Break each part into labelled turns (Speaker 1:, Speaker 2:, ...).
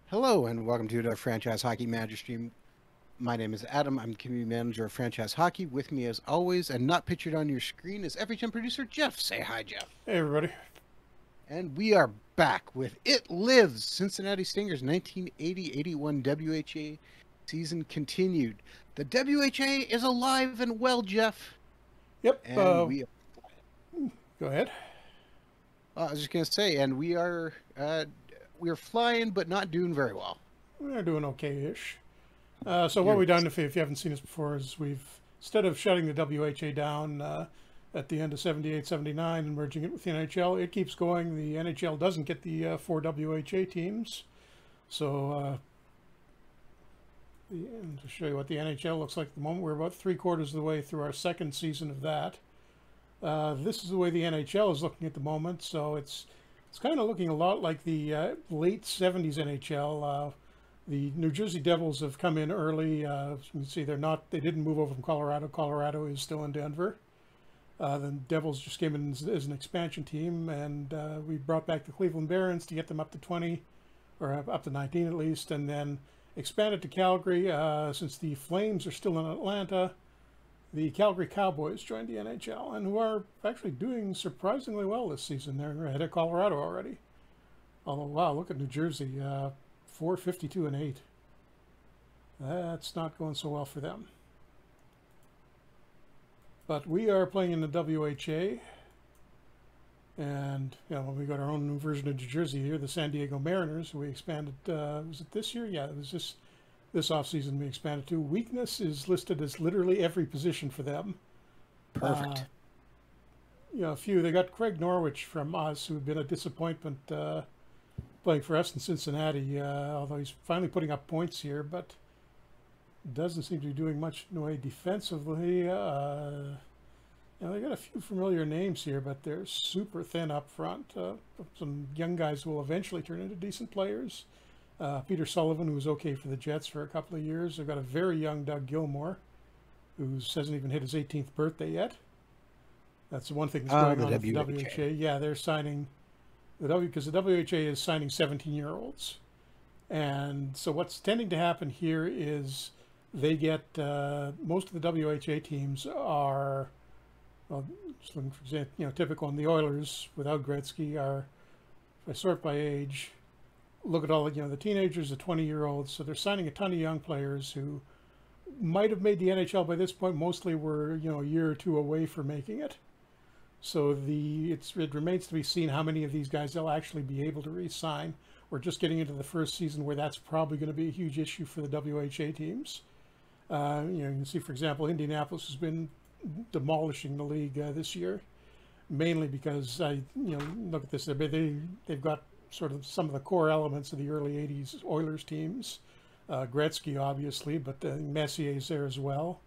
Speaker 1: Hello and welcome to the Franchise Hockey Manager stream. My name is Adam. I'm the community manager of Franchise Hockey. With me, as always, and not pictured on your screen, is every time producer Jeff. Say hi, Jeff.
Speaker 2: Hey, everybody.
Speaker 1: And we are back with It Lives, Cincinnati Stingers 1980-81 WHA season continued. The WHA is alive and well, Jeff.
Speaker 2: Yep.
Speaker 1: And
Speaker 2: Go ahead.
Speaker 1: I was just going to say, and we are flying, but not doing very well.
Speaker 2: We're doing okay-ish. So what we've done, if you haven't seen us before, is instead of shutting the WHA down at the end of 78-79 and merging it with the NHL, it keeps going. The NHL doesn't get the 4 WHA teams. So and to show you what the NHL looks like at the moment, we're about 3/4 of the way through our second season of that. This is the way the NHL is looking at the moment. So it's kind of looking a lot like the late 70s NHL. The New Jersey Devils have come in early. As you can see, they didn't move over from Colorado. Colorado is still in Denver. The Devils just came in as an expansion team, and we brought back the Cleveland Barons to get them up to 20, or up to 19 at least, and then expanded to Calgary. Since the Flames are still in Atlanta, the Calgary Cowboys joined the NHL, and who are actually doing surprisingly well this season. They're ahead of Colorado already. Although, wow, look at New Jersey, 452-8. That's not going so well for them. But we are playing in the WHA, and we got our own new version of New Jersey here, the San Diego Mariners. We expanded. Was it this year? Yeah, it was this offseason we expanded to. Weakness is listed as literally every position for them.
Speaker 1: Perfect.
Speaker 2: A few. They got Craig Norwich from us, who'd been a disappointment playing for us in Cincinnati, although he's finally putting up points here, but doesn't seem to be doing much in the way defensively. They got a few familiar names here, but they're super thin up front. Some young guys will eventually turn into decent players. Peter Sullivan, who was okay for the Jets for a couple of years. They've got a very young Doug Gilmore, who hasn't even hit his 18th birthday yet. That's the one thing that's going on with the WHA. Yeah, they're signing because the WHA is signing 17-year-olds. And so what's tending to happen here is they get, most of the WHA teams are, just looking for example, typical in the Oilers without Gretzky are, if I sort by age, look at all the teenagers, the 20-year-olds. So they're signing a ton of young players who might have made the NHL by this point, mostly were, a year or two away from making it. So it remains to be seen how many of these guys they'll actually be able to re-sign. We're just getting into the first season where that's probably going to be a huge issue for the WHA teams. You can see, for example, Indianapolis has been demolishing the league this year, mainly because look at this. They've got sort of some of the core elements of the early '80s Oilers teams. Gretzky, obviously, but Messier is there as well.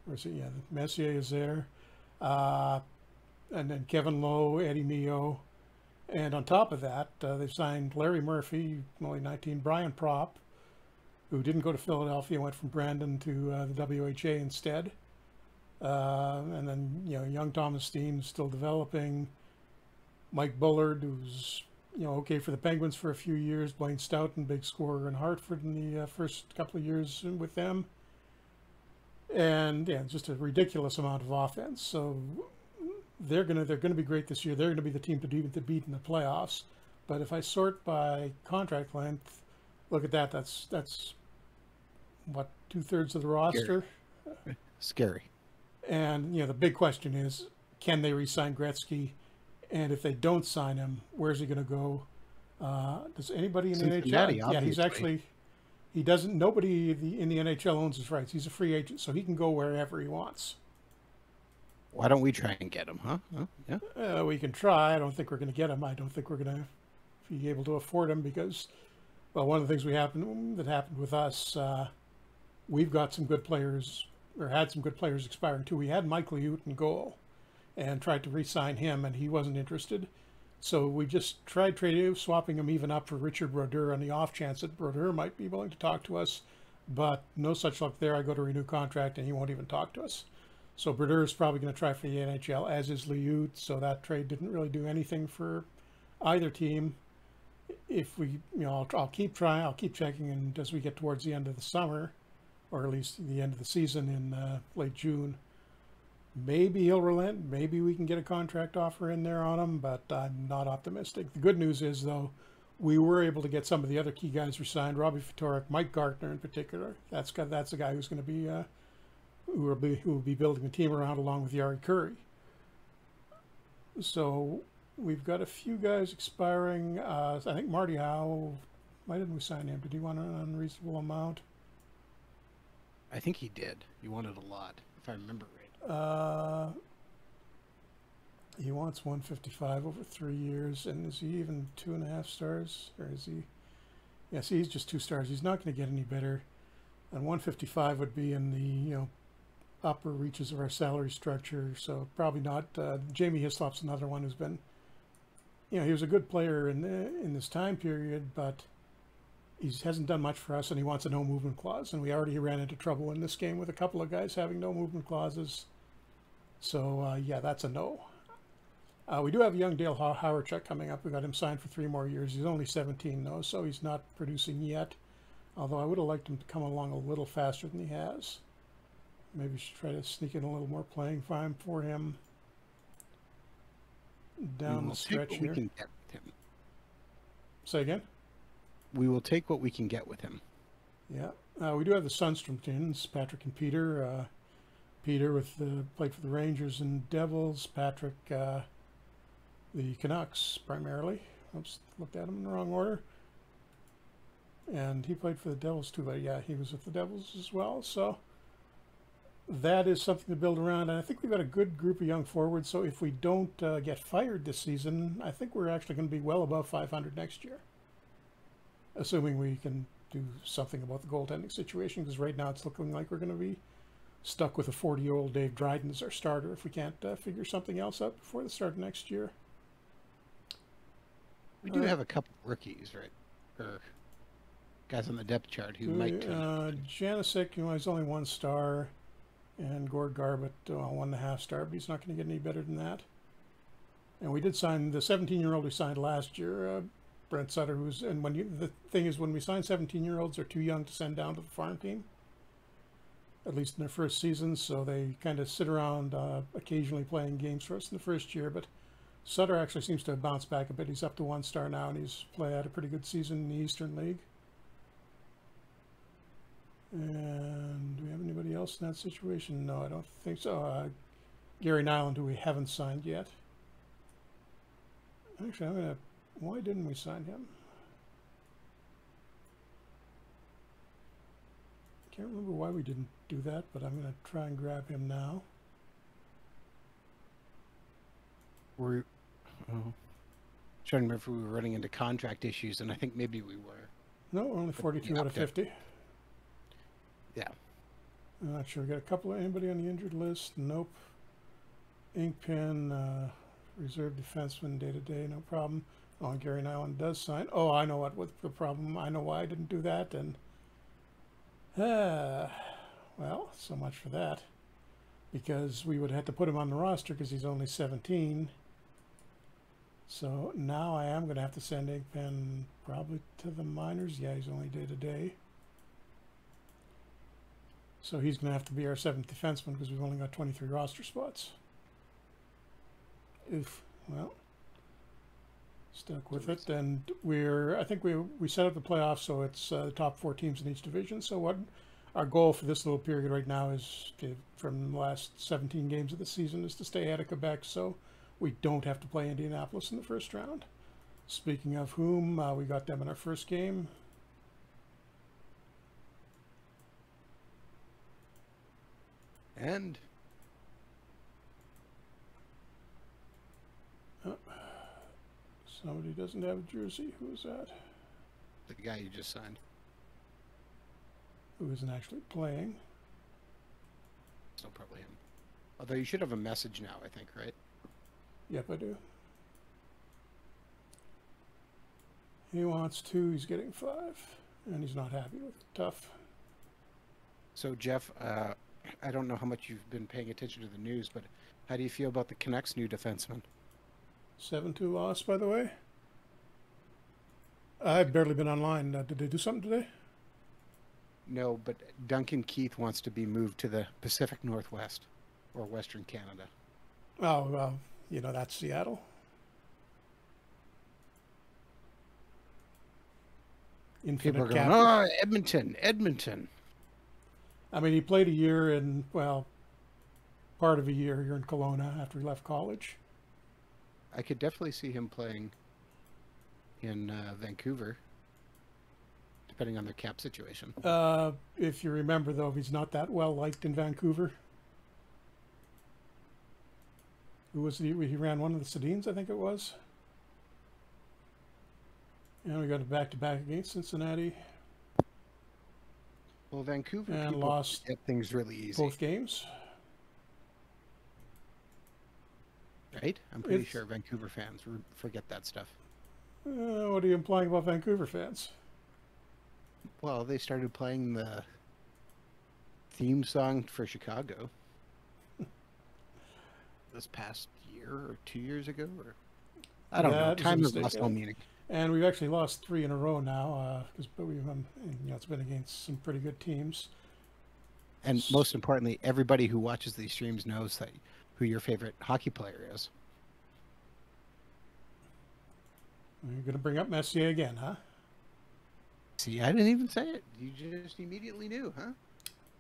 Speaker 2: Or is it? Yeah, Messier is there. And then Kevin Lowe, Eddie Mio. And on top of that, they've signed Larry Murphy, only 19, Brian Propp, who didn't go to Philadelphia, went from Brandon to the WHA instead. And then, young Thomas Steen is still developing. Mike Bullard, who's, okay for the Penguins for a few years. Blaine Stoughton, big scorer in Hartford in the first couple of years with them. And, just a ridiculous amount of offense. So they're gonna be great this year. They're gonna be the team to beat in the playoffs. But if I sort by contract length, look at that. That's what, 2/3 of the roster.
Speaker 1: Scary.
Speaker 2: And the big question is, can they re-sign Gretzky? And if they don't sign him, where's he going to go? Does anybody in the NHL? Yeah, he's actually. He doesn't. Nobody in the NHL owns his rights. He's a free agent, so he can go wherever he wants.
Speaker 1: Why don't we try and get him, huh? Yeah.
Speaker 2: We can try. I don't think we're going to get him. I don't think we're going to be able to afford him because, well, one of the things that happened with us, we've got some good players, or had some good players expiring too. We had Mike Liut in goal and tried to re-sign him, and he wasn't interested. So we just tried swapping him even up for Richard Brodeur on the off chance that Brodeur might be willing to talk to us, but no such luck there. I go to renew contract, and he won't even talk to us. So Brodeur is probably going to try for the NHL, as is Liut. So that trade didn't really do anything for either team. if we, I'll keep trying, I'll keep checking, and as we get towards the end of the summer, or at least the end of the season in late June, maybe he'll relent. Maybe we can get a contract offer in there on him, but I'm not optimistic. The good news is, though, we were able to get some of the other key guys resigned. Robbie Ftorek, Mike Gartner in particular. That's a guy who's going to be who will be building the team around, along with Yari Curry. So we've got a few guys expiring. I think Marty Howell. Why didn't we sign him? Did he want an unreasonable amount?
Speaker 1: I think he did. He wanted a lot, if I remember right.
Speaker 2: He wants 155 over 3 years, and is he even 2.5 stars, or is he? Yes, he's just 2 stars. He's not going to get any better, and 155 would be in the upper reaches of our salary structure. So probably not. Jamie Hislop's another one who's been, he was a good player in this time period, but he hasn't done much for us, and he wants a no movement clause, and we already ran into trouble in this game with a couple of guys having no movement clauses. So yeah, that's a no. We do have young Dale Howarchuk coming up. We got him signed for 3 more years. He's only 17 though, so he's not producing yet. Although I would have liked him to come along a little faster than he has. Maybe we should try to sneak in a little more playing time for him down the stretch here.
Speaker 1: We can get with him.
Speaker 2: Say again?
Speaker 1: We will take what we can get with him.
Speaker 2: Yeah. We do have the Sundstrom twins, Patrick and Peter. Peter played for the Rangers and Devils. Patrick, the Canucks primarily. Oops, looked at him in the wrong order. And he played for the Devils too, but yeah, he was with the Devils as well. So that is something to build around. And I think we've got a good group of young forwards. So if we don't get fired this season, I think we're actually going to be well above 500 next year. Assuming we can do something about the goaltending situation, because right now it's looking like we're going to be stuck with a 40-year-old Dave Dryden as our starter if we can't figure something else out before the start of next year.
Speaker 1: We do have a couple rookies, right? Or guys on the depth chart who might turn.
Speaker 2: Janisic, he's only 1 star, and Gord Garbutt, 1.5 star, but he's not going to get any better than that. And we did sign the 17-year-old we signed last year, Brent Sutter, the thing is, when we sign 17-year-olds, they're too young to send down to the farm team, at least in their first season, so they kind of sit around occasionally playing games for us in the first year. But Sutter actually seems to have bounced back a bit. He's up to 1 star now, and he's had a pretty good season in the Eastern League. And do we have anybody else in that situation? No, I don't think so. Gary Nyland, who we haven't signed yet. Actually, why didn't we sign him? I can't remember why we didn't do that, but I'm going to try and grab him now.
Speaker 1: We're trying to remember if we were running into contract issues, and I think maybe we were.
Speaker 2: No, we're only 42 out of 50.
Speaker 1: Yeah.
Speaker 2: I'm not sure. We got a couple of anybody on the injured list? Nope. Ink pen, reserve defenseman day to day, no problem. Oh, Gary Nyland does sign. Oh, I know what was the problem. I know why I didn't do that. And well, so much for that. Because we would have to put him on the roster because he's only 17. So now I am going to have to send Ink pen probably to the minors. Yeah, he's only day to day. So he's going to have to be our 7th defenseman because we've only got 23 roster spots. Oof. Well, stuck with it. And I think we set up the playoffs, so it's the top 4 teams in each division. So what our goal for this little period right now is from the last 17 games of the season is to stay ahead of Quebec, so we don't have to play Indianapolis in the first round. Speaking of whom, we got them in our first game.
Speaker 1: And
Speaker 2: somebody doesn't have a jersey. Who is that?
Speaker 1: The guy you just signed.
Speaker 2: Who isn't actually playing.
Speaker 1: It's not probably him. Although you should have a message now, I think, right?
Speaker 2: Yep, I do. He wants 2, he's getting 5. And he's not happy with it. Tough.
Speaker 1: So, Jeff, I don't know how much you've been paying attention to the news, but how do you feel about the Canucks' new defenseman?
Speaker 2: 7-2 loss, by the way. I've barely been online. Did they do something today?
Speaker 1: No, but Duncan Keith wants to be moved to the Pacific Northwest or Western Canada.
Speaker 2: Oh, well, you know, that's Seattle.
Speaker 1: People
Speaker 2: Infinite
Speaker 1: are going,
Speaker 2: cap.
Speaker 1: oh, Edmonton, Edmonton.
Speaker 2: I mean, he played a year in, well, part of a year here in Kelowna after he left college.
Speaker 1: I could definitely see him playing in Vancouver, depending on their cap situation.
Speaker 2: If you remember, though, he's not that well liked in Vancouver. Who was he? He ran one of the Sedins, I think it was. And we got a back-to-back against Cincinnati.
Speaker 1: Well, Vancouver
Speaker 2: and
Speaker 1: people
Speaker 2: lost
Speaker 1: get things really easy,
Speaker 2: both games.
Speaker 1: right? I'm pretty sure Vancouver fans forget that stuff.
Speaker 2: What are you implying about Vancouver fans?
Speaker 1: Well, they started playing the theme song for Chicago this past year or 2 years ago, or I don't know. Time has lost all meaning.
Speaker 2: And we've actually lost 3 in a row now, but we've it's been against some pretty good teams.
Speaker 1: And most importantly, everybody who watches these streams knows that who your favorite hockey player is.
Speaker 2: You're going to bring up Messier again, huh?
Speaker 1: See, I didn't even say it. You just immediately knew, huh?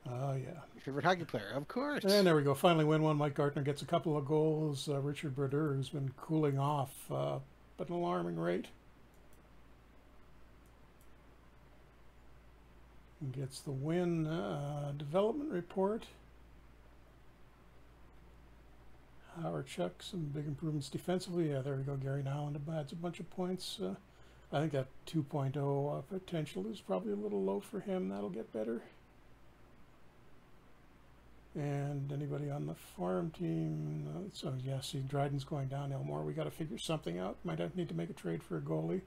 Speaker 2: Oh, yeah.
Speaker 1: Your favorite hockey player, of course.
Speaker 2: And there we go. Finally win one. Mike Gartner gets a couple of goals. Richard Brodeur, who's been cooling off at an alarming rate, gets the win. Development report. Howard Chuck, some big improvements defensively. Yeah, there we go. Gary Nyland adds a bunch of points. I think that 2.0 potential is probably a little low for him. That'll get better. And anybody on the farm team? So yeah, see, Dryden's going downhill more. We got to figure something out. Might need to make a trade for a goalie.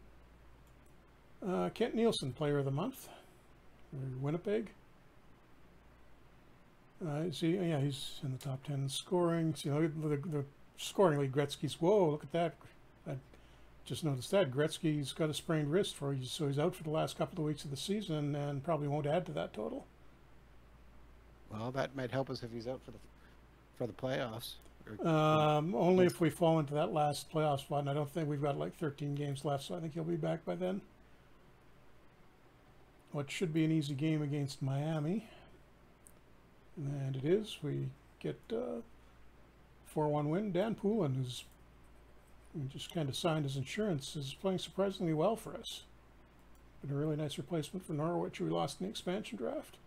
Speaker 2: Kent Nielsen, Player of the Month, Winnipeg. See, yeah, he's in the top 10 in scoring. So, you know, the scoring league, Gretzky's. Whoa, look at that! I just noticed that Gretzky's got a sprained wrist, so he's out for the last couple of weeks of the season, and probably won't add to that total.
Speaker 1: Well, that might help us if he's out for the playoffs.
Speaker 2: Only if we fall into that last playoff spot, and I don't think we've got like 13 games left, so I think he'll be back by then. What should be an easy game against Miami. And it is. We get 4-1 win. Dan Poulin, who's just kind of signed his insurance, is playing surprisingly well for us. Been a really nice replacement for Norwich, who we lost in the expansion draft.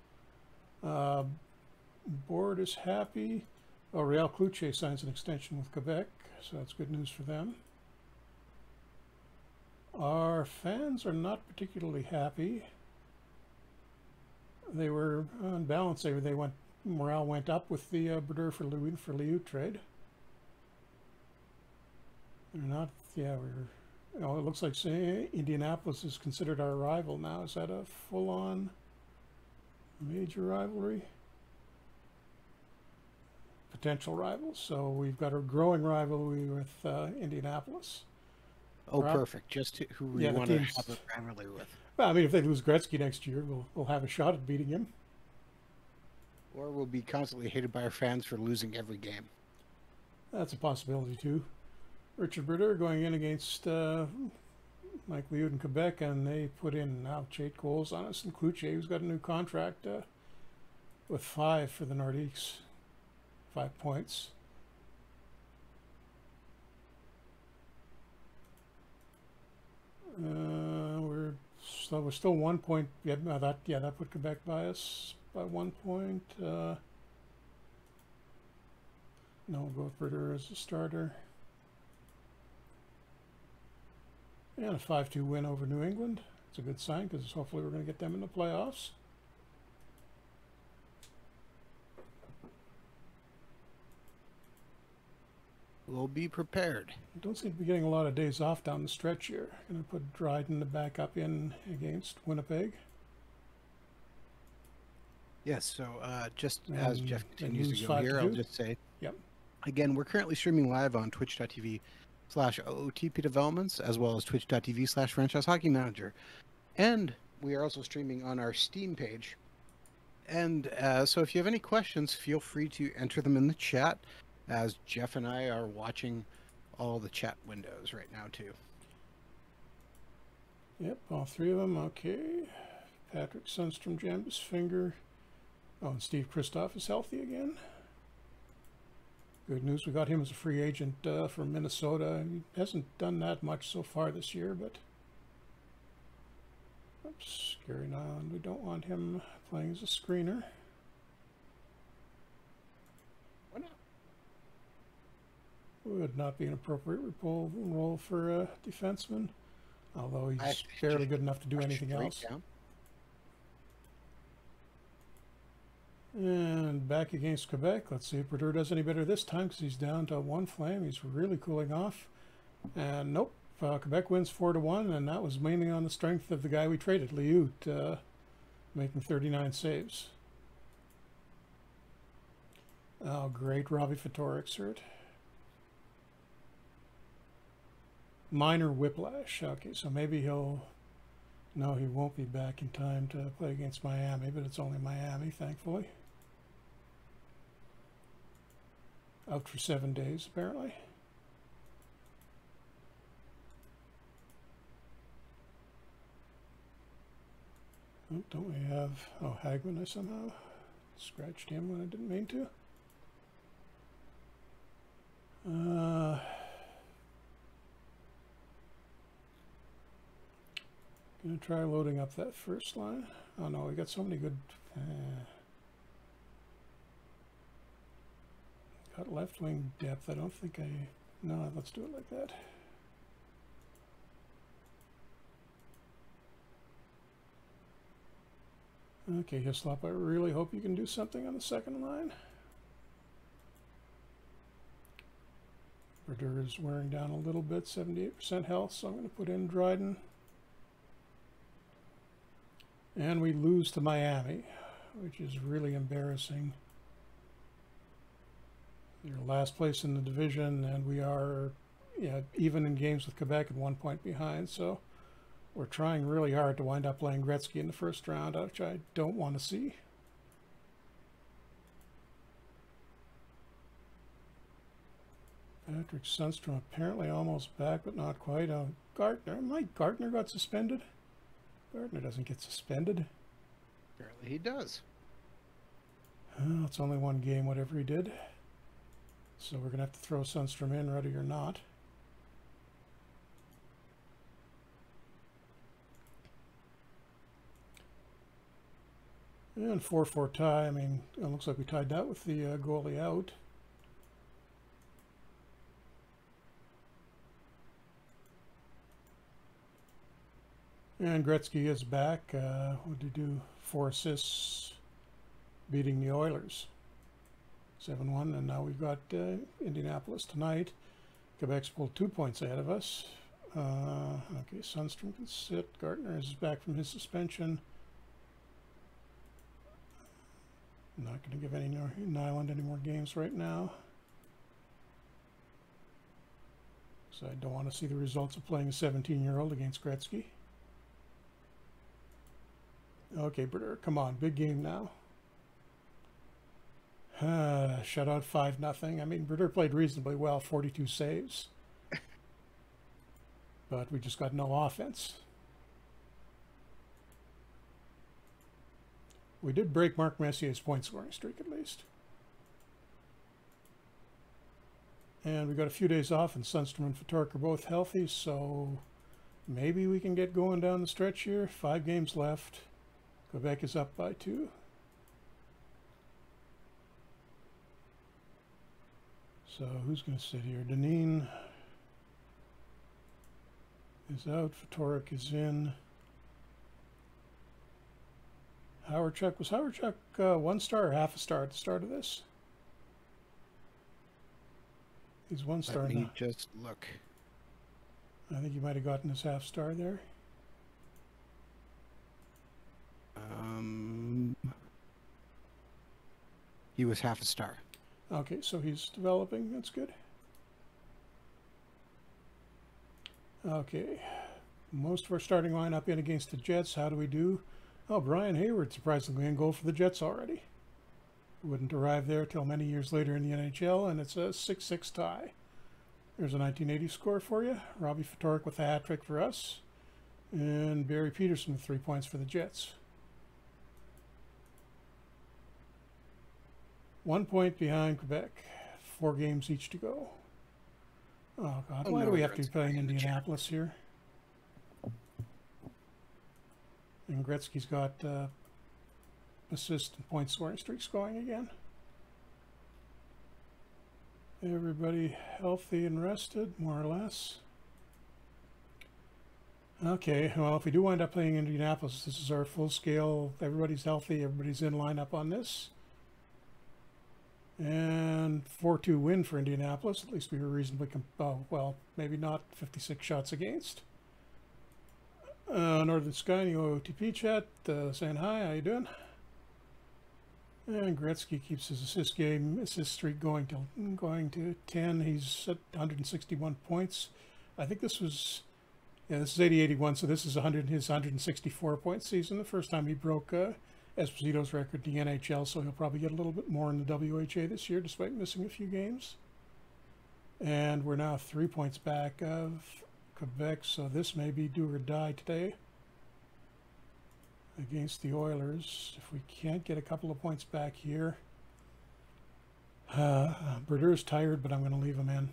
Speaker 2: Board is happy. Oh, Real Cloutier signs an extension with Quebec, so that's good news for them. Our fans are not particularly happy. They were on balance. Morale went up with the Brodeur for Liu trade. They're not. Yeah, it looks like Indianapolis is considered our rival now. Is that a full-on major rivalry? Potential rivals. So we've got a growing rivalry with Indianapolis.
Speaker 1: Oh, perfect. Just who we want to have a rivalry with.
Speaker 2: Well, I mean, if they lose Gretzky next year, we'll have a shot at beating him.
Speaker 1: Or we'll be constantly hated by our fans for losing every game.
Speaker 2: That's a possibility, too. Richard Brodeur going in against Mike Liu in Quebec, and they put in now 8 goals on us. And Cloutier, who's got a new contract with 5 for the Nordiques. 5 points. We're still 1 point. Yeah, that put Quebec by us by 1 point. No, we'll go with Brodeur as a starter. And a 5-2 win over New England. It's a good sign because hopefully we're going to get them in the playoffs.
Speaker 1: We'll be prepared.
Speaker 2: Don't seem to be getting a lot of days off down the stretch here. Going to put Dryden back up in against Winnipeg.
Speaker 1: Yes, so just as Jeff continues to go5-2. here, I'll just say,
Speaker 2: yep.
Speaker 1: Again, we're currently streaming live on twitch.tv twitch.tv/OOTP Developments, as well as twitch.tv/Franchise Hockey Manager. And we are also streaming on our Steam page. And so if you have any questions, feel free to enter them in the chat, as Jeff and I are watching all the chat windows right now, too.
Speaker 2: Yep, all three of them. Okay. Patrick Sundstrom jammed his finger. Oh, and Steve Kristoff is healthy again. Good news, we got him as a free agent from Minnesota. He hasn't done that much so far this year, but... Oops, Gary Nyland. We don't want him playing as a screener.
Speaker 1: Why not?
Speaker 2: Would not be an appropriate role for a defenseman, although he's barely good enough to do anything else.
Speaker 1: Down.
Speaker 2: And back against Quebec. Let's see if Brodeur does any better this time, because he's down to one flame. He's really cooling off. And nope, Quebec wins 4-1, and that was mainly on the strength of the guy we traded, Liut, making 39 saves. Oh, great. Robbie Ftorik's hurt. Minor whiplash. Okay, so maybe he'll... No, he won't be back in time to play against Miami, but it's only Miami, thankfully. Out for 7 days, apparently. Oh, don't we have... Oh, Hagman, I somehow scratched him when I didn't mean to. Gonna try loading up that first line. Oh no, we got so many good... got left wing depth. I don't think I... No, let's do it like that. Okay, Hislop, I really hope you can do something on the second line. Brodeur is wearing down a little bit, 78% health, so I'm going to put in Dryden. And we lose to Miami, which is really embarrassing. They're last place in the division, and we are even in games with Quebec at 1 point behind, so we're trying really hard to wind up playing Gretzky in the first round, which I don't want to see. Patrick Sundstrom apparently almost back, but not quite. Gartner. Mike Gartner got suspended. Gartner doesn't get suspended.
Speaker 1: Apparently he does.
Speaker 2: It's only one game, whatever he did. So we're going to have to throw Sundstrom in, ready or not. And 4-4 tie. I mean, it looks like we tied that with the goalie out. And Gretzky is back. What did he do? 4 assists, beating the Oilers. 7-1, and now we've got Indianapolis tonight. Quebec's pulled 2 points ahead of us. Okay, Sundstrom can sit. Gartner is back from his suspension. I'm not going to give any Nyland any more games right now. So I don't want to see the results of playing a 17-year-old against Gretzky. Okay, Brodeur, come on, big game now. Shutout 5-0. I mean, Brodeur played reasonably well, 42 saves. But we just got no offense. We did break Mark Messier's point scoring streak at least. And we got a few days off, and Sundstrom and Ftork are both healthy, so maybe we can get going down the stretch here. 5 games left. Quebec is up by 2. So who's going to sit here? Deneen is out. Ftork is in. Howard-Chuck. Was Howard-Chuck 1 star or half a star at the start of this? He's 1 star now.
Speaker 1: Let me just look.
Speaker 2: I think he might have gotten his half star there.
Speaker 1: He was half a star.
Speaker 2: Okay, so he's developing. That's good. Okay, most of our starting lineup in against the Jets. How do we do? Oh, Brian Hayward surprisingly in goal for the Jets already. Wouldn't arrive there till many years later in the NHL, and it's a 6-6 tie. There's a 1980 score for you. Robbie Ftorek with a hat trick for us, and Barry Peterson with 3 points for the Jets. 1 point behind Quebec. 4 games each to go. Oh, God. Why do we have to be playing Indianapolis here? And Gretzky's got assist and point scoring streaks going again. Everybody healthy and rested, more or less. Okay, well, if we do wind up playing Indianapolis, this is our full scale. Everybody's healthy, everybody's in lineup on this. And 4-2 win for Indianapolis. At least we were reasonably, well, maybe not 56 shots against. Northern Sky in the OTP chat saying hi, how you doing? And Gretzky keeps his assist streak going to 10. He's at 161 points. I think this was, this is 80-81, so this is his 164 point season. The first time he broke Esposito's record in the NHL, so he'll probably get a little bit more in the WHA this year, despite missing a few games. And we're now 3 points back of Quebec, so this may be do or die today against the Oilers. If we can't get a couple of points back here. Berdeur's tired, but I'm going to leave him in.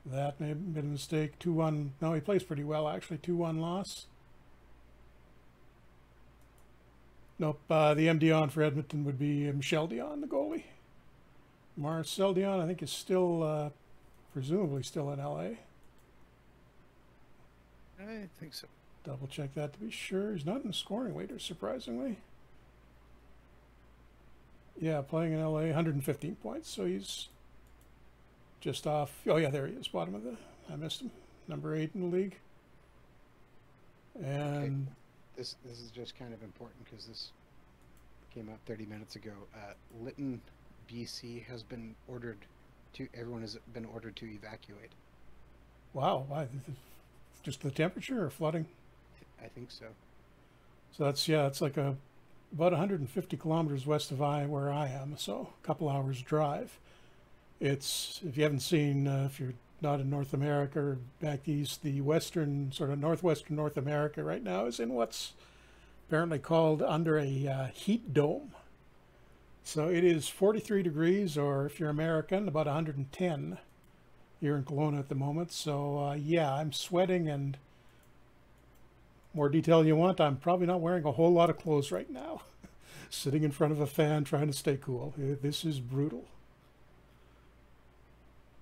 Speaker 2: That may have been a mistake. 2-1. No, he plays pretty well, actually. 2-1 loss. Nope. The MD on for Edmonton would be Michel Dion, the goalie. Marcel Dion, I think, is still, presumably still in LA.
Speaker 1: I think so.
Speaker 2: Double check that to be sure. He's not in the scoring leader, surprisingly. Yeah, playing in LA, 115 points, so he's just off. Oh, yeah, there he is, bottom of the, I missed him. Number 8 in the league. And
Speaker 1: okay. This is just kind of important because this came out 30 minutes ago. Lytton, BC has been ordered to, everyone has been ordered to evacuate.
Speaker 2: Wow, why? Just the temperature or flooding?
Speaker 1: I think so.
Speaker 2: So that's, yeah, it's like about 150 kilometers west of where I am, so a couple hours drive. It's, if you haven't seen, if you're not in North America or back east, the western, sort of northwestern North America right now is in what's apparently called under a heat dome. So it is 43 degrees, or if you're American, about 110 here in Kelowna at the moment. So yeah, I'm sweating, and more detail you want, I'm probably not wearing a whole lot of clothes right now. Sitting in front of a fan trying to stay cool. This is brutal.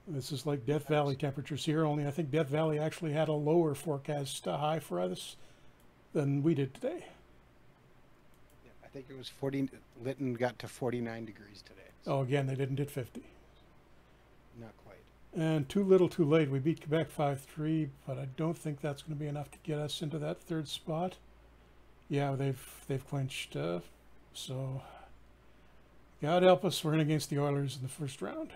Speaker 2: This is like Death Valley temperatures here, only I think Death Valley actually had a lower forecast high for us than we did today.
Speaker 1: Yeah, I think it was 40, Lytton got to 49 degrees today.
Speaker 2: So. Oh, again, they didn't hit 50.
Speaker 1: Not quite.
Speaker 2: And too little too late. We beat Quebec 5-3, but I don't think that's going to be enough to get us into that third spot. Yeah, they've clinched, so God help us, we're in against the Oilers in the first round.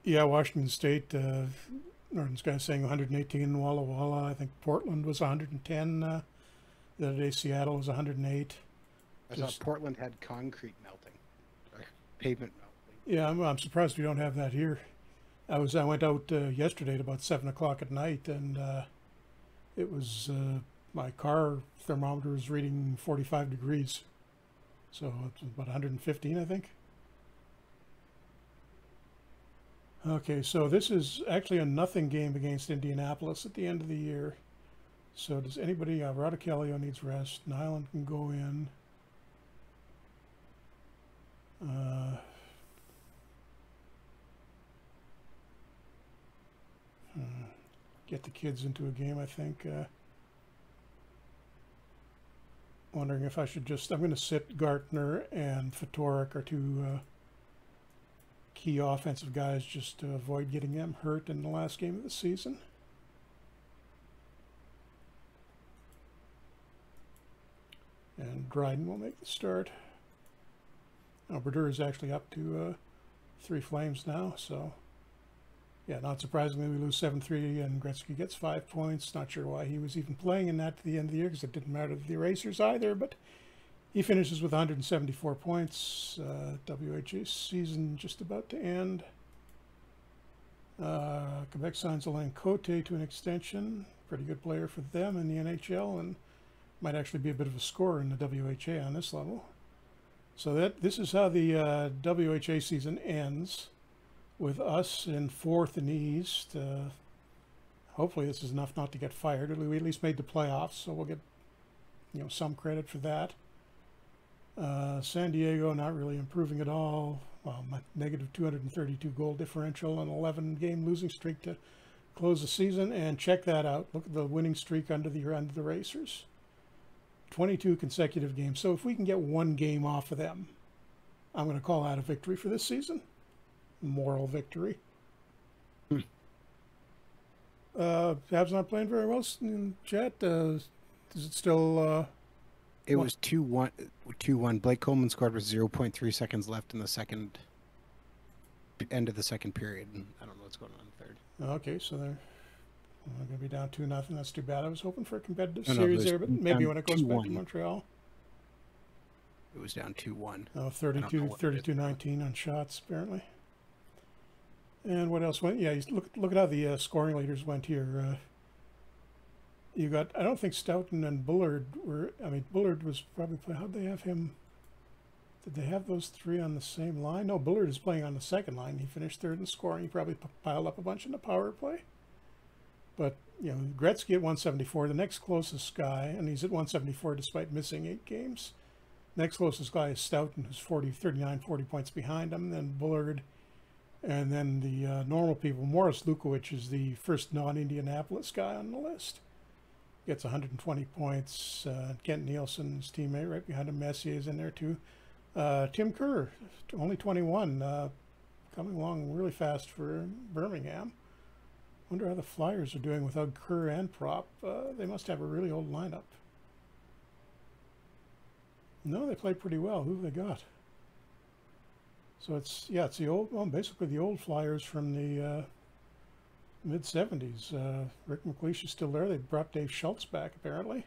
Speaker 2: Yeah, Washington State, Northern Sky saying 118 in Walla Walla. I think Portland was 110. The other day Seattle was 108.
Speaker 1: I thought Portland had concrete melting, or pavement melting.
Speaker 2: Yeah, I'm surprised we don't have that here. I went out yesterday at about 7 o'clock at night, and it was my car thermometer was reading 45 degrees, so it's about 115, I think. Okay, so this is actually a nothing game against Indianapolis at the end of the year. So does anybody? Radicalio needs rest. Nyland can go in. Get the kids into a game, I think. Wondering if I should just, I'm going to sit Gartner and Ftorek, are two key offensive guys, just to avoid getting them hurt in the last game of the season. And Dryden will make the start. Brodeur is actually up to 3 flames now, so yeah, not surprisingly, we lose 7-3, and Gretzky gets 5 points. Not sure why he was even playing in that at the end of the year, because it didn't matter to the Erasers either, but he finishes with 174 points. WHA season just about to end. Quebec signs Alain Cote to an extension. Pretty good player for them in the NHL, and might actually be a bit of a scorer in the WHA on this level. So this is how the WHA season ends, with us in 4th in the East. Hopefully this is enough not to get fired. We at least made the playoffs, so we'll get some credit for that. San Diego not really improving at all. Well, negative 232 goal differential and 11-game losing streak to close the season. And check that out. Look at the winning streak under the Racers. 22 consecutive games. So if we can get 1 game off of them, I'm going to call that a victory for this season. Moral victory. Habs not playing very well in chat. Is it still...
Speaker 1: It was 2-1. 2-1. Blake Coleman scored with 0.3 seconds left in the end of the second period. And I don't know what's going on in the third.
Speaker 2: Okay, so they're going to be down 2-0. That's too bad. I was hoping for a competitive series there, but maybe when it goes back to Montreal.
Speaker 1: It was down 2-1.
Speaker 2: Oh, 32-19 on shots, apparently. And what else went? Yeah, look at how the scoring leaders went here. You got, I don't think Stoughton and Bullard were, I mean, Bullard was probably playing, how'd they have him? Did they have those 3 on the same line? No, Bullard is playing on the second line. He finished 3rd in scoring. He probably piled up a bunch in the power play. But, Gretzky at 174, the next closest guy, and he's at 174 despite missing 8 games. Next closest guy is Stoughton, who's 40 points behind him, then Bullard, and then the normal people. Morris Lukowicz is the first non-Indianapolis guy on the list. Gets 120 points. Kent Nielsen's teammate right behind him. Messier's in there too. Tim Kerr, only 21, coming along really fast for Birmingham. Wonder how the Flyers are doing without Kerr and Prop. They must have a really old lineup. No, they played pretty well. Who have they got? So it's the old, well, basically the old Flyers from the mid-70s. Rick McLeish is still there. They brought Dave Schultz back, apparently.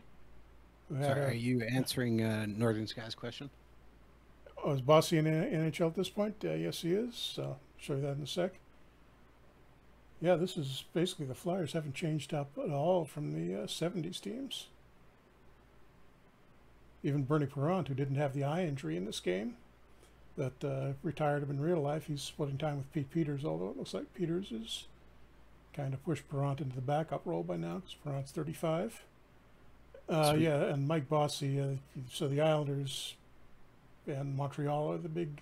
Speaker 1: Sorry, are you answering Northern Sky's question?
Speaker 2: Oh, is Bossy in NHL at this point? Yes, he is. I'll show you that in a sec. Yeah, this is basically the Flyers haven't changed up at all from the 70s teams. Even Bernie Perrant, who didn't have the eye injury in this game, that retired him in real life, he's splitting time with Pete Peters, although it looks like Peters is kind of pushed Perrant into the backup role by now, because Perrant's 35. Yeah, and Mike Bossy, so the Islanders and Montreal are the big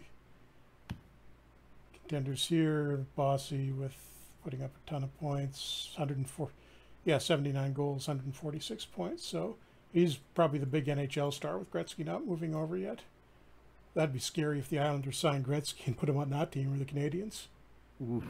Speaker 2: contenders here. Bossy with putting up a ton of points, 79 goals, 146 points. So he's probably the big NHL star with Gretzky not moving over yet. That'd be scary if the Islanders signed Gretzky and put him on that team or the Canadiens.
Speaker 1: Ooh.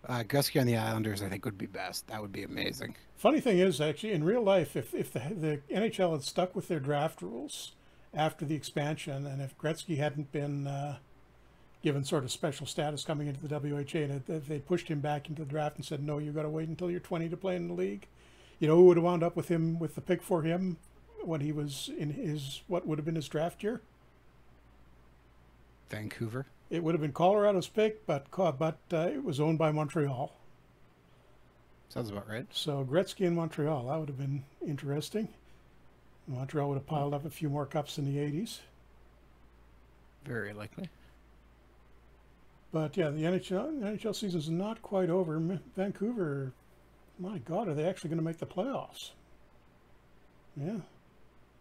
Speaker 1: Gretzky on the Islanders, I think, would be best. That would be amazing.
Speaker 2: Funny thing is, actually, in real life, if the NHL had stuck with their draft rules after the expansion, and if Gretzky hadn't been given sort of special status coming into the WHA, and if they pushed him back into the draft and said, no, you got to wait until you're 20 to play in the league, who would have wound up with him, with the pick for him when he was in his, what would have been his draft year?
Speaker 1: Vancouver.
Speaker 2: It would have been Colorado's pick, but it was owned by Montreal.
Speaker 1: Sounds about right.
Speaker 2: So Gretzky in Montreal, that would have been interesting. Montreal would have piled up a few more cups in the 80s.
Speaker 1: Very likely.
Speaker 2: But yeah, the NHL season's not quite over. Vancouver, my God, are they actually going to make the playoffs? Yeah.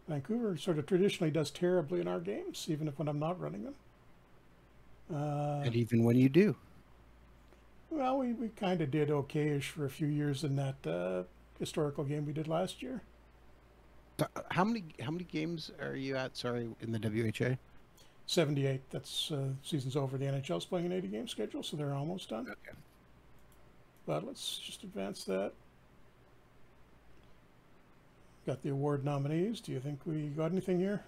Speaker 2: Vancouver sort of traditionally does terribly in our games, even when I'm not running them.
Speaker 1: And even when you do.
Speaker 2: Well, we kind of did okay-ish for a few years in that historical game we did last year.
Speaker 1: How many games are you at, sorry, in the WHA?
Speaker 2: 78. That's season's over. The NHL's playing an 80-game schedule, so they're almost done.
Speaker 1: Okay.
Speaker 2: But let's just advance that. Got the award nominees. Do you think we got anything here?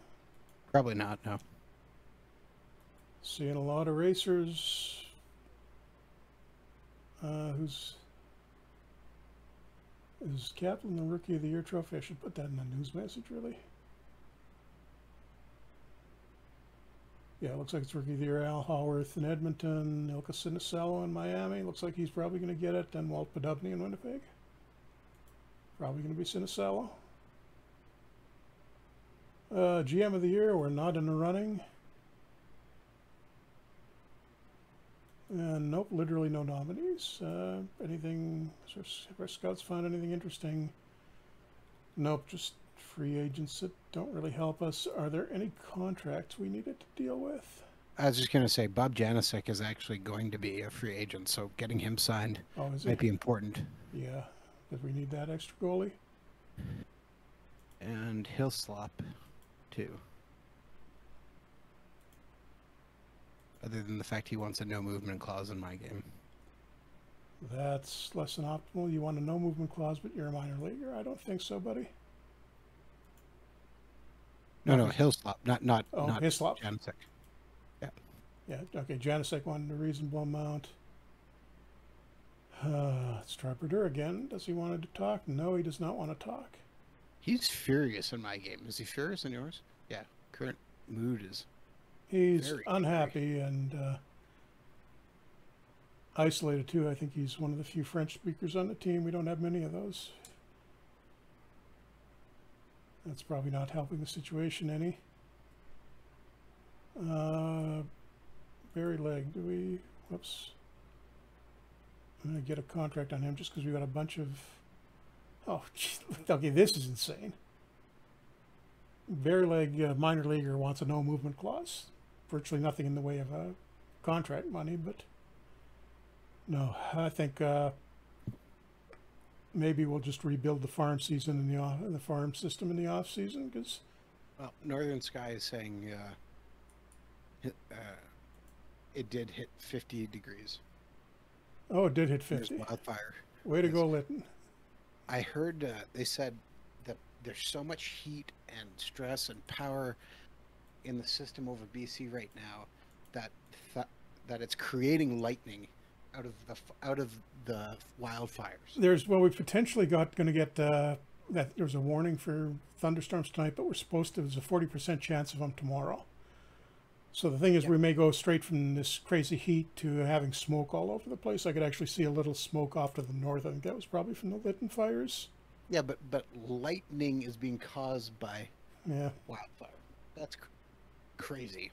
Speaker 1: Probably not, no.
Speaker 2: Seeing a lot of racers. Who's is Kaplan the Rookie of the Year trophy? I should put that in the news message, really. Yeah, it looks like it's Rookie of the Year. Al Haworth in Edmonton, Ilka Sinicello in Miami. Looks like he's probably going to get it. Then Walt Podubny in Winnipeg. Probably going to be Sinicello. GM of the Year, we're not in the running. And nope, literally no nominees. Anything, have our scouts found anything interesting? Nope, just free agents that don't really help us. Are there any contracts we needed to deal with?
Speaker 1: I was just going to say, Bob Janicek is actually going to be a free agent, so getting him signed might be important.
Speaker 2: Yeah, because we need that extra goalie.
Speaker 1: And Hislop, too. Other than the fact he wants a no movement clause in my game.
Speaker 2: That's less than optimal. You want a no movement clause, but you're a minor leaguer. I don't think so, buddy.
Speaker 1: No, Hislop, not
Speaker 2: Hislop.
Speaker 1: Janicek. Yeah.
Speaker 2: Yeah, okay, Janicek wanted a reasonable amount. It's Trapper again. Does he want to talk? No, he does not want to talk.
Speaker 1: He's furious in my game. Is he furious in yours? Yeah, current mood is...
Speaker 2: He's unhappy and isolated, too. I think he's one of the few French speakers on the team. We don't have many of those. That's probably not helping the situation any. Barry Legg, do we... Whoops. I'm going to get a contract on him just because we got a bunch of... Oh, geez. Okay, this is insane. Barry Legg, minor leaguer, wants a no movement clause. Virtually nothing in the way of contract money, but no, I think maybe we'll just rebuild the farm season and the farm system in the off season because.
Speaker 1: Well, Northern Sky is saying it did hit 50 degrees.
Speaker 2: Oh, it did hit 50.
Speaker 1: There's wildfire.
Speaker 2: Way to go, Lytton.
Speaker 1: I heard they said that there's so much heat and stress and power in the system over BC right now that it's creating lightning out of the wildfires.
Speaker 2: We've potentially going to get that there's a warning for thunderstorms tonight, but there's a 40% chance of them tomorrow. So the thing is, we may go straight from this crazy heat to having smoke all over the place. I could actually see a little smoke off to the north. I think that was probably from the Lytton fires.
Speaker 1: Yeah, but lightning is being caused by wildfire. That's crazy.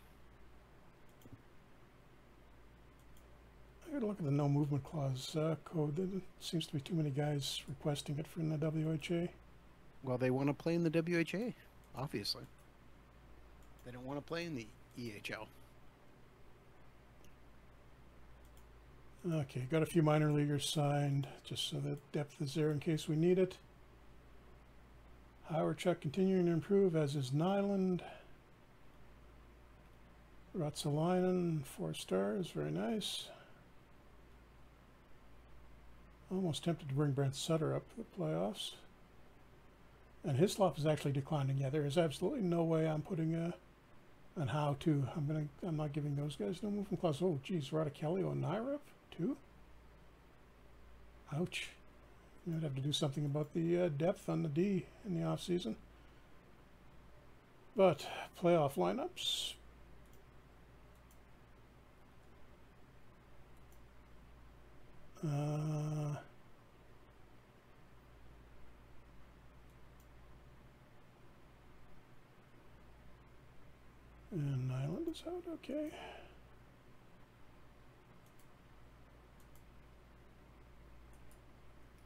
Speaker 2: I gotta look at the no movement clause code. There seems to be too many guys requesting it from the WHA.
Speaker 1: Well, they want to play in the WHA, obviously. They don't want to play in the EHL.
Speaker 2: Okay, got a few minor leaguers signed, just so that depth is there in case we need it. Howard Chuck continuing to improve, as is Nyland. Ruotsalainen, 4 stars, very nice. Almost tempted to bring Brent Sutter up for the playoffs. And Hislop is actually declining. Yeah, there is absolutely no way I'm putting on how to. I'm not giving those guys no movement clause. Oh, geez, Rubakker and Nairep too. Ouch. I'd have to do something about the depth on the D in the off season. But playoff lineups. And Nyland is out, okay.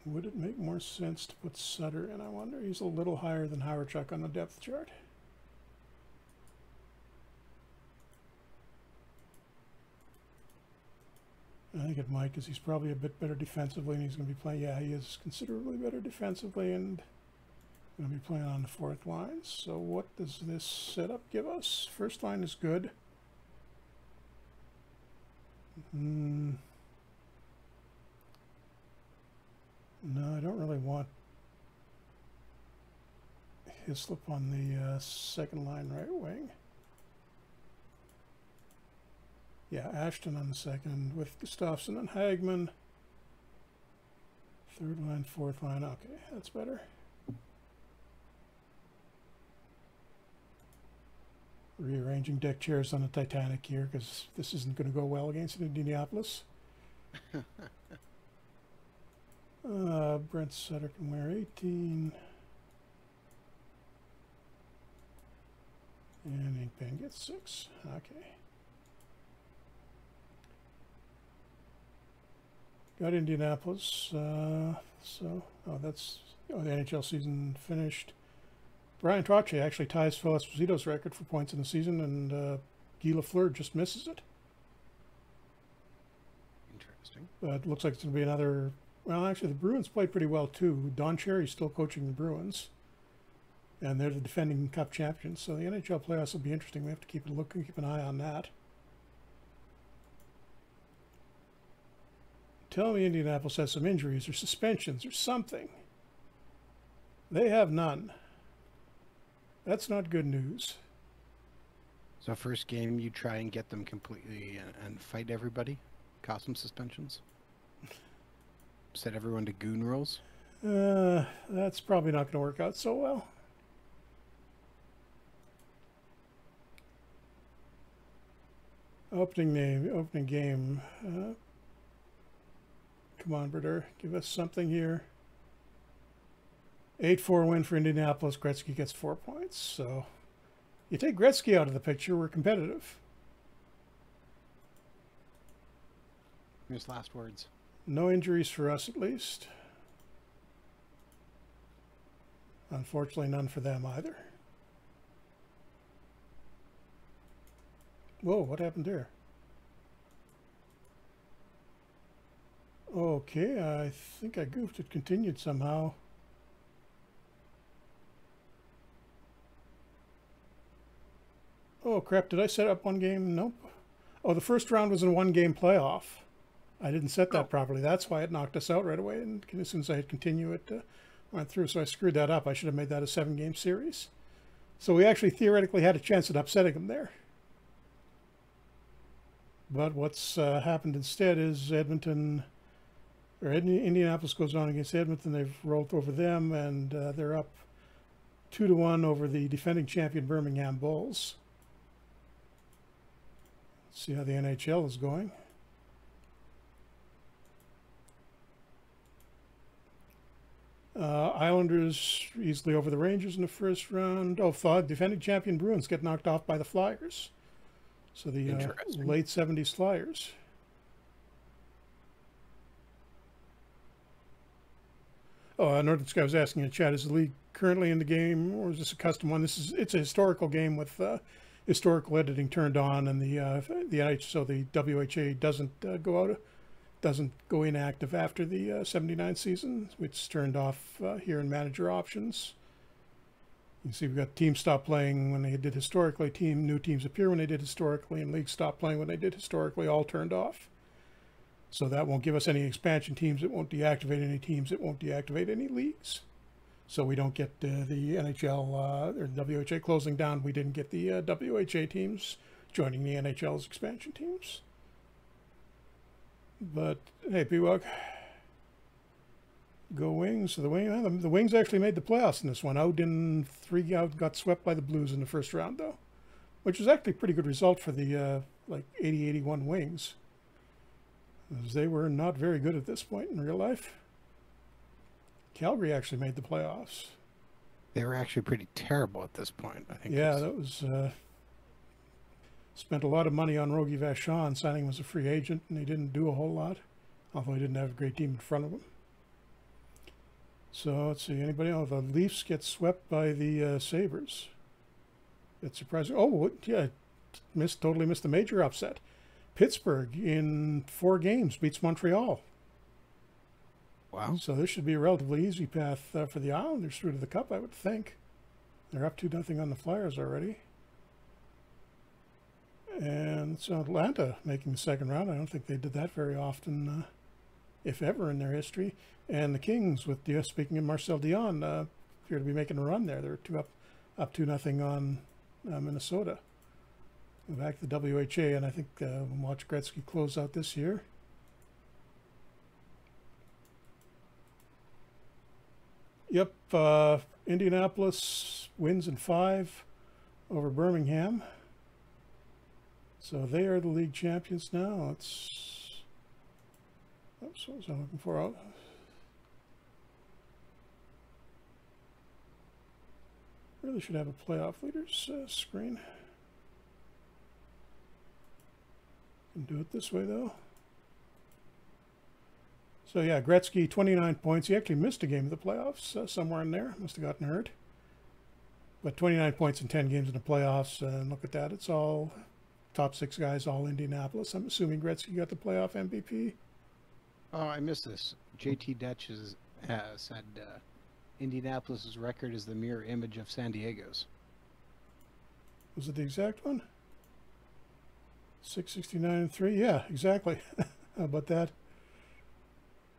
Speaker 2: Would it make more sense to put Sutter in? I wonder. He's a little higher than Howard on the depth chart. I think it might, because he's probably a bit better defensively, and he's going to be playing. Yeah, he is considerably better defensively, and going to be playing on the 4th line. So what does this setup give us? First line is good. No, I don't really want Hislop on the 2nd line right wing. Yeah, Ashton on the second with Gustafsson and Hagman. Third line, fourth line. Okay, that's better. Rearranging deck chairs on the Titanic here because this isn't going to go well against Indianapolis. Brent Sutter can wear 18. And Inkpen gets 6. Okay. Got Indianapolis. The NHL season finished. Brian Trottier actually ties Phil Esposito's record for points in the season, and Guy Lafleur just misses it.
Speaker 1: Interesting.
Speaker 2: But it looks like it's going to be another... Well, actually, the Bruins played pretty well, too. Don Cherry's still coaching the Bruins, and they're the defending Cup champions. So the NHL playoffs will be interesting. We have to keep an eye on that. Tell me Indianapolis has some injuries or suspensions or something. They have none. That's not good news.
Speaker 1: So first game, you try and get them completely and fight everybody? Cause some suspensions? Set everyone to goon rules?
Speaker 2: That's probably not going to work out so well. Opening game. Come on, Berder, give us something here. 8-4 win for Indianapolis. Gretzky gets 4 points. So you take Gretzky out of the picture, we're competitive.
Speaker 1: His last words.
Speaker 2: No injuries for us, at least. Unfortunately, none for them either. Whoa, what happened there? Okay, I think I goofed. It continued somehow. Oh, crap. Did I set up one game? Nope. Oh, the first round was a one-game playoff. I didn't set that properly. That's why it knocked us out right away. And as soon as I hit continue, it went through. So I screwed that up. I should have made that a 7-game series. So we actually theoretically had a chance at upsetting them there. But what's happened instead is Indianapolis goes on against Edmonton. They've rolled over them, and they're up 2-1 over the defending champion Birmingham Bulls. Let's see how the NHL is going. Islanders easily over the Rangers in the first round. Oh, defending champion Bruins get knocked off by the Flyers. So the late 70s Flyers. Oh, Northern Sky was asking in chat, is the league currently in the game, or is this a custom one? It's a historical game with historical editing turned on, and the WHA doesn't go inactive after the 79 season, which turned off here in manager options. You can see we've got teams stop playing when they did historically, new teams appear when they did historically, and leagues stop playing when they did historically, all turned off. So that won't give us any expansion teams. It won't deactivate any teams. It won't deactivate any leagues. So we don't get the NHL or WHA closing down. We didn't get the WHA teams joining the NHL's expansion teams. But hey, Pewog, go Wings. So the Wings actually made the playoffs in this one. Out in 3 out, got swept by the Blues in the first round though, which was actually a pretty good result for the 80-81 Wings, as they were not very good at this point in real life. Calgary actually made the playoffs.
Speaker 1: They were actually pretty terrible at this point, I think.
Speaker 2: Yeah, that was... spent a lot of money on Rogie Vachon, signing him as a free agent, and he didn't do a whole lot, although he didn't have a great team in front of him. So, let's see, anybody else? The Leafs get swept by the Sabres. It's surprising. Oh, yeah, totally missed the major upset. Pittsburgh, in 4 games, beats Montreal.
Speaker 1: Wow.
Speaker 2: So this should be a relatively easy path for the Islanders through to the Cup, I would think. They're up 2-0 on the Flyers already. And it's Atlanta making the second round. I don't think they did that very often, if ever, in their history. And the Kings, with speaking of Marcel Dion, appear to be making a run there. They're up 2-0 on Minnesota. Back to the WHA, and I think we'll watch Gretzky close out this year. Yep, Indianapolis wins in 5 over Birmingham. So they are the league champions now. It's... Oops, what was I looking for? Oh. Really should have a playoff leaders screen. Can do it this way though. So yeah, Gretzky 29 points. He actually missed a game of the playoffs somewhere in there. Must have gotten hurt. But 29 points in 10 games in the playoffs. And look at that. It's all top 6 guys, all Indianapolis. I'm assuming Gretzky got the playoff MVP.
Speaker 1: Oh, I missed this. JT Dutch said Indianapolis's record is the mirror image of San Diego's.
Speaker 2: Was it the exact one? 669-3. Yeah, exactly. How about that?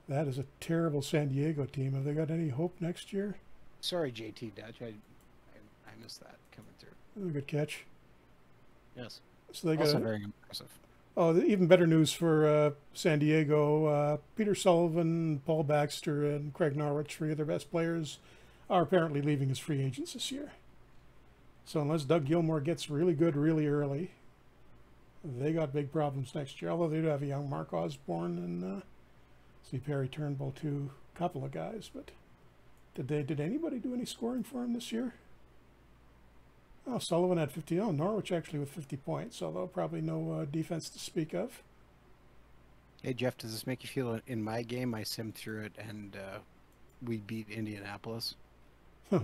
Speaker 2: That is a terrible San Diego team. Have they got any hope next year?
Speaker 1: Sorry, JT Dutch. I missed that coming through.
Speaker 2: Good catch.
Speaker 1: Yes.
Speaker 2: So they
Speaker 1: Also
Speaker 2: got
Speaker 1: very impressive.
Speaker 2: Oh, even better news for San Diego. Peter Sullivan, Paul Baxter, and Craig Norwich, 3 of their best players, are apparently leaving as free agents this year. So unless Doug Gilmour gets really good really early, they got big problems next year. Although they do have a young Mark Osborne and see Perry Turnbull too, a couple of guys. But did anybody do any scoring for him this year? Oh, Sullivan had 50. Oh, Norwich actually with 50 points, although probably no defense to speak of.
Speaker 1: Hey, Jeff, does this make you feel in my game? I simmed through it, and we beat Indianapolis.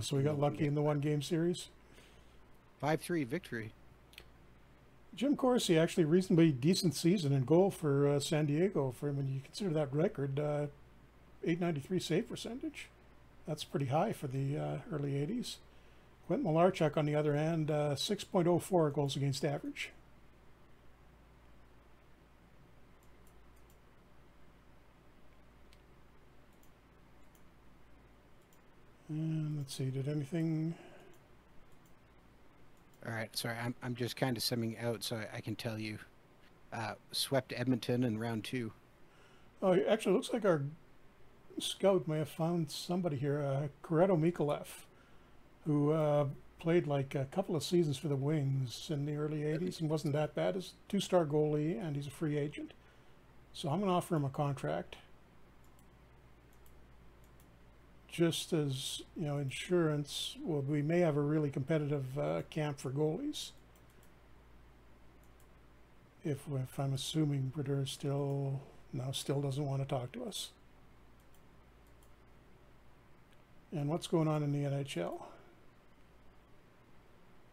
Speaker 2: So we got lucky in the 1-game series.
Speaker 1: 5-3 victory.
Speaker 2: Jim Corsi, actually reasonably decent season in goal for San Diego. For when you consider that record, 893 save percentage. That's pretty high for the early 80s. Quentin Malarchuk, on the other hand, 6.04 goals against average. And let's see, did anything...
Speaker 1: All right, sorry, I'm just kind of summing out so I can tell you. Swept Edmonton in round 2.
Speaker 2: Oh, actually, it looks like our scout may have found somebody here, Corretto Mikolev, who played like a couple of seasons for the Wings in the early 80s and wasn't that bad. He's a 2-star goalie, and he's a free agent. So I'm going to offer him a contract. Just as, you know, insurance, well, we may have a really competitive camp for goalies. If I'm assuming Brodeur still doesn't want to talk to us. And what's going on in the NHL?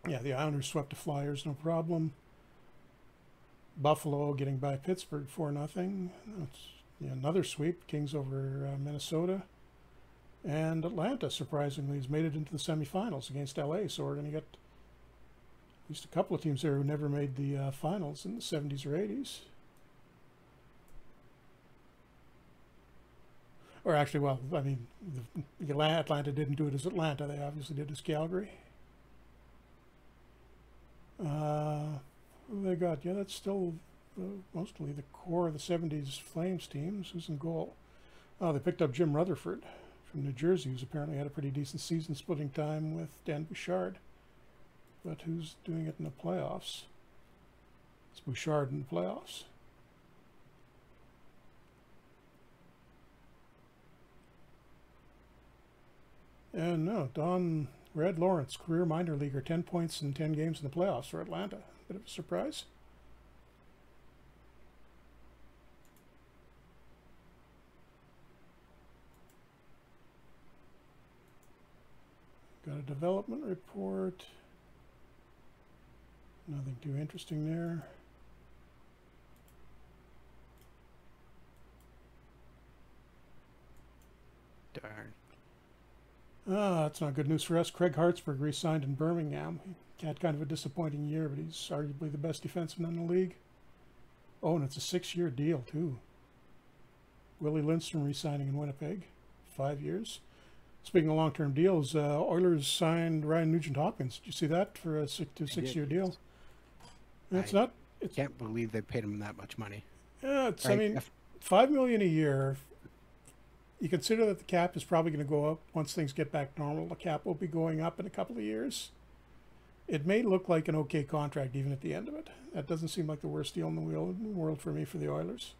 Speaker 2: Yeah, the Islanders swept the Flyers, no problem. Buffalo getting by Pittsburgh 4-0. That's another sweep. Kings over Minnesota. And Atlanta, surprisingly, has made it into the semifinals against LA. So we're going to get at least a couple of teams there who never made the finals in the 70s or 80s. Or actually, well, I mean, Atlanta didn't do it as Atlanta. They obviously did as Calgary. Who they got? Yeah, that's still mostly the core of the 70s Flames teams. Who's in goal? Oh, they picked up Jim Rutherford from New Jersey, who's apparently had a pretty decent season, splitting time with Dan Bouchard. But who's doing it in the playoffs? It's Bouchard in the playoffs. And no, Don Red Lawrence, career minor leaguer, 10 points in 10 games in the playoffs for Atlanta. Bit of a surprise. Got a development report. Nothing too interesting there.
Speaker 1: Darn.
Speaker 2: That's not good news for us. Craig Hartsburg re-signed in Birmingham. He had kind of a disappointing year, but he's arguably the best defenseman in the league. Oh, and it's a 6-year deal, too. Willie Lindstrom re-signing in Winnipeg. 5 years. Speaking of long-term deals, Oilers signed Ryan Nugent-Hopkins. Did you see that for a 6-year deal? It's
Speaker 1: I
Speaker 2: not. It's
Speaker 1: can't believe they paid him that much money.
Speaker 2: it's. I
Speaker 1: Right?
Speaker 2: mean, $5 million a year. You consider that the cap is probably going to go up once things get back normal. The cap will be going up in a couple of years. It may look like an okay contract even at the end of it. That doesn't seem like the worst deal in the world for me for the Oilers.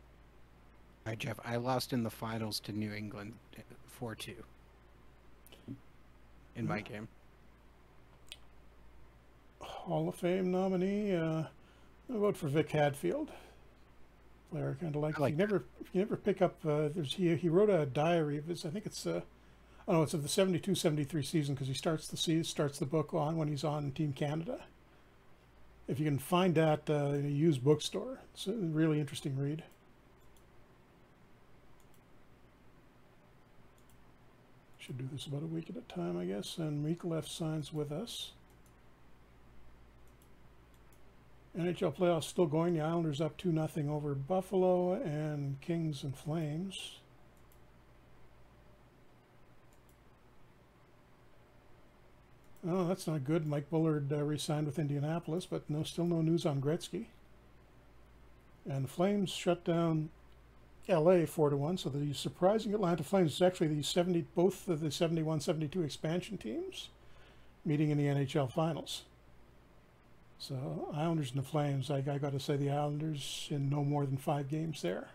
Speaker 1: All right, Jeff. I lost in the finals to New England 4-2 in my game.
Speaker 2: Hall of Fame nominee. I vote for Vic Hadfield. Player kind of like.
Speaker 1: I like
Speaker 2: if you never pick up. He wrote a diary of his. I think it's. Oh no, it's of the 72-73 season because he starts the book on when he's on Team Canada. If you can find that in a used bookstore, it's a really interesting read. Should do this about a week at a time, I guess. And Mikolev signs with us. NHL playoffs still going. The Islanders up 2-0 over Buffalo and Kings and Flames. Oh, that's not good. Mike Bullard re-signed with Indianapolis, but still no news on Gretzky. And the Flames shut down LA 4-1. So the surprising Atlanta Flames is actually both of the 71-72 expansion teams meeting in the NHL Finals. So Islanders and the Flames, I got to say the Islanders in no more than 5 games there.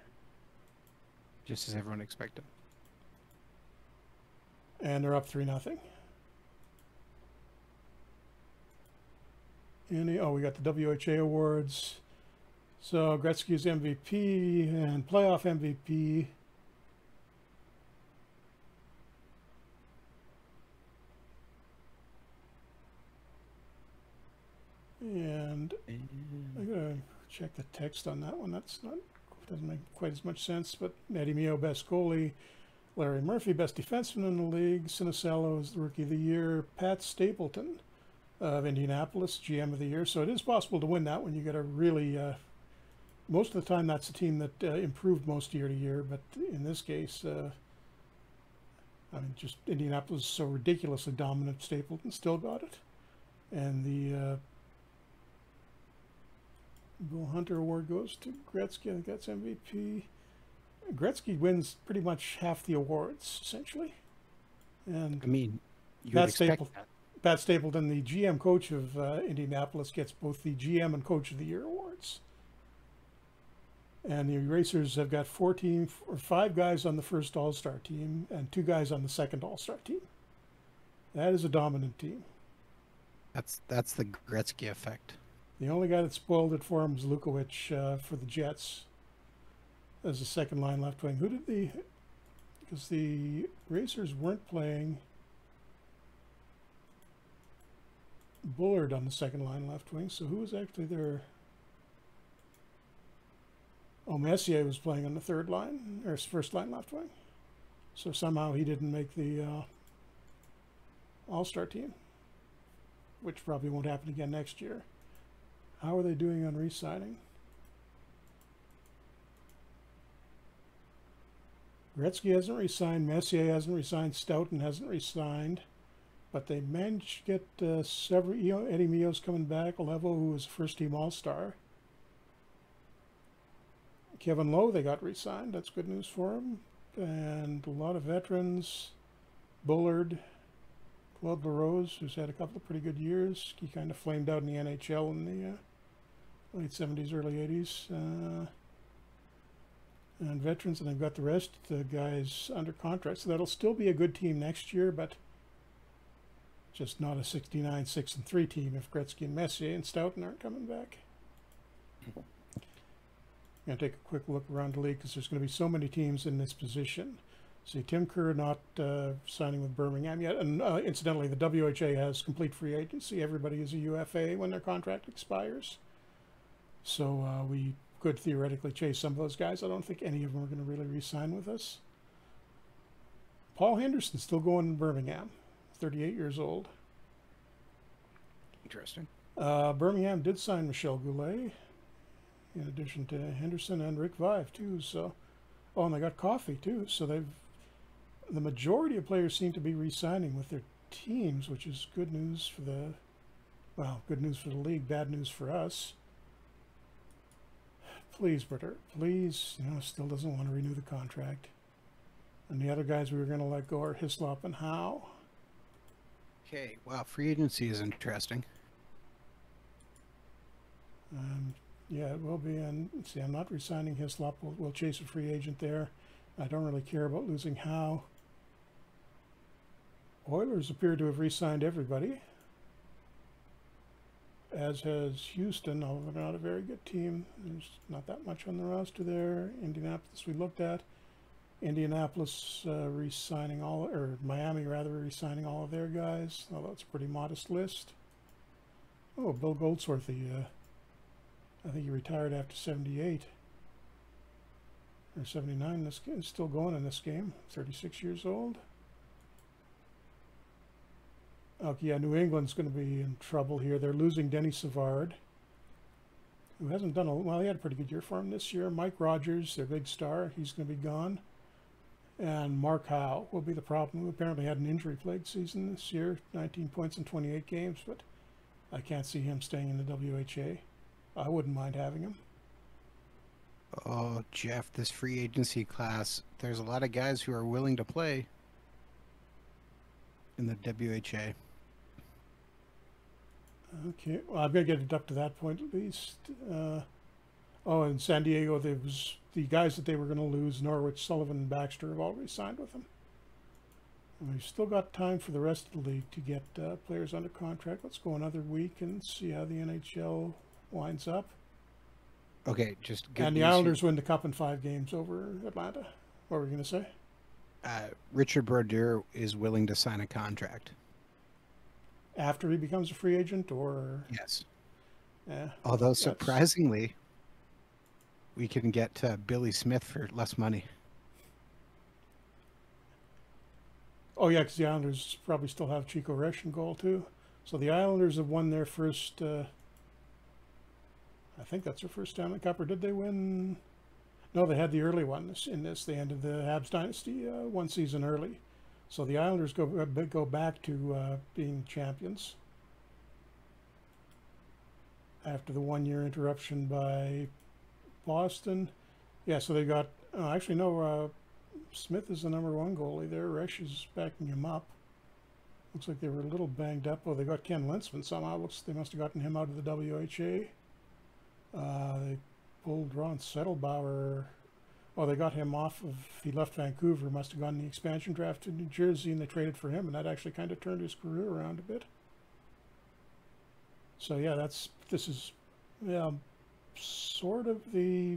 Speaker 1: Just as everyone expected.
Speaker 2: And they're up 3-0. We got the WHA awards. So Gretzky's MVP and playoff MVP. And I gotta check the text on that one. Doesn't make quite as much sense. But Eddie Mio, best goalie. Larry Murphy, best defenseman in the league. Sinicello is the rookie of the year. Pat Stapleton of Indianapolis, GM of the year. So it is possible to win that when you get a really. Most of the time, that's a team that improved most year to year. But in this case, just Indianapolis is so ridiculously dominant. Stapleton still got it, and the Bill Hunter Award goes to Gretzky. I think that's MVP. Gretzky wins pretty much half the awards, essentially. And
Speaker 1: I mean, you would expect that.
Speaker 2: Pat Stapleton, the GM coach of Indianapolis, gets both the GM and Coach of the Year awards. And the Racers have got 5 guys on the first All-Star team and 2 guys on the second All-Star team. That is a dominant team.
Speaker 1: That's the Gretzky effect.
Speaker 2: The only guy that spoiled it for him was Lukowich for the Jets as a second line left wing. Because the Racers weren't playing Bullard on the second line left wing. So who was actually there? Oh, Messier was playing on the third line, or first line left wing. So somehow he didn't make the All-Star team, which probably won't happen again next year. How are they doing on re-signing? Gretzky hasn't re-signed, Messier hasn't re-signed, Stoughton hasn't re-signed, but they managed to get several. Eddie Mio's coming back, Levo, who was a first-team All-Star. Kevin Lowe, they got re-signed. That's good news for him. And a lot of veterans. Bullard, Claude LaRose, who's had a couple of pretty good years. He kind of flamed out in the NHL in the late 70s, early 80s. And veterans, and they've got the rest of the guys under contract. So that'll still be a good team next year, but just not a 69-6-3 team if Gretzky and Messier and Stoughton aren't coming back. I'm going to take a quick look around the league because there's going to be so many teams in this position. See, Tim Kerr not signing with Birmingham yet. And incidentally, the WHA has complete free agency. Everybody is a UFA when their contract expires. So we could theoretically chase some of those guys. I don't think any of them are going to really re-sign with us. Paul Henderson's still going in Birmingham, 38 years old.
Speaker 1: Interesting.
Speaker 2: Birmingham did sign Michel Goulet, in addition to Henderson and Rick Vive too. So, and they got Coffey too. So the majority of players seem to be re-signing with their teams, which is good news for the, good news for the league, bad news for us. Please, Britter, please. You know, still doesn't want to renew the contract. And the other guys we were going to let go are Hislop and Howe.
Speaker 1: Okay, wow, free agency is interesting.
Speaker 2: Yeah, it will be. And see, I'm not re-signing Hislop. We'll chase a free agent there. I don't really care about losing Howe. Oilers appear to have re-signed everybody, as has Houston, although they're not a very good team. There's not that much on the roster there. Indianapolis we looked at. Indianapolis re-signing all, or Miami rather, re-signing all of their guys, although it's a pretty modest list. Oh, Bill Goldsworthy, I think he retired after 78 or 79. This is still going in this game, 36 years old. Okay, yeah, New England's going to be in trouble here. They're losing Denny Savard, who hasn't done well. He had a pretty good year for him this year. Mike Rogers, their big star, he's going to be gone. And Mark Howell will be the problem. Who apparently had an injury-plagued season this year, 19 points in 28 games, but I can't see him staying in the WHA. I wouldn't mind having him.
Speaker 1: Oh, Jeff, this free agency class, there's a lot of guys who are willing to play in the WHA.
Speaker 2: Okay, well, I'm going to get it up to that point at least. Oh, in San Diego, there was the guys that they were going to lose, Norwich, Sullivan, and Baxter, have already signed with them. And we've still got time for the rest of the league to get players under contract. Let's go another week and see how the NHL winds up.
Speaker 1: Okay, just good
Speaker 2: And the
Speaker 1: news
Speaker 2: Islanders win the Cup in 5 games over Atlanta. What were we going to say?
Speaker 1: Richard Brodeur is willing to sign a contract.
Speaker 2: After he becomes a free agent, or?
Speaker 1: Yes.
Speaker 2: Yeah.
Speaker 1: Although, surprisingly, we can get Billy Smith for less money.
Speaker 2: Oh, yeah, because the Islanders probably still have Chico Resch in goal, too. So the Islanders have won their first, I think that's their first Stanley Cup, or did they win? No, they had the early one in this. They ended the Habs dynasty one season early. So the Islanders go back to being champions after the 1-year interruption by Boston. Yeah, so they got, actually, no, Smith is the #1 goalie there. Resch is backing him up. Looks like they were a little banged up. Oh, they got Ken Linsman somehow. Looks they must have gotten him out of the WHA. They pulled Ron Settlebauer. Oh, they got him off of, he left Vancouver, must have gone in the expansion draft to New Jersey, and they traded for him, and that actually kind of turned his career around a bit. So yeah, this is sort of the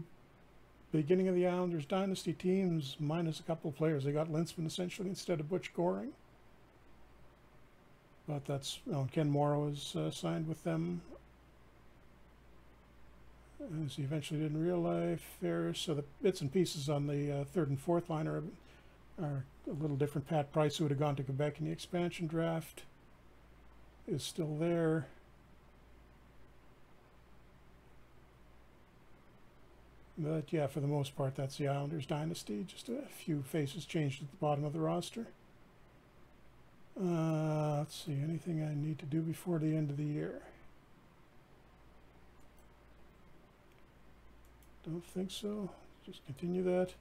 Speaker 2: beginning of the Islanders dynasty teams, minus a couple of players. They got Linsman essentially instead of Butch Goring. But that's, Ken Morrow is signed with them. As he eventually did in real life there. So the bits and pieces on the 3rd and 4th line are a little different. Pat Price, who would have gone to Quebec in the expansion draft, is still there. But yeah, for the most part, that's the Islanders dynasty. Just a few faces changed at the bottom of the roster. Let's see, anything I need to do before the end of the year? Don't think so. Just continue that.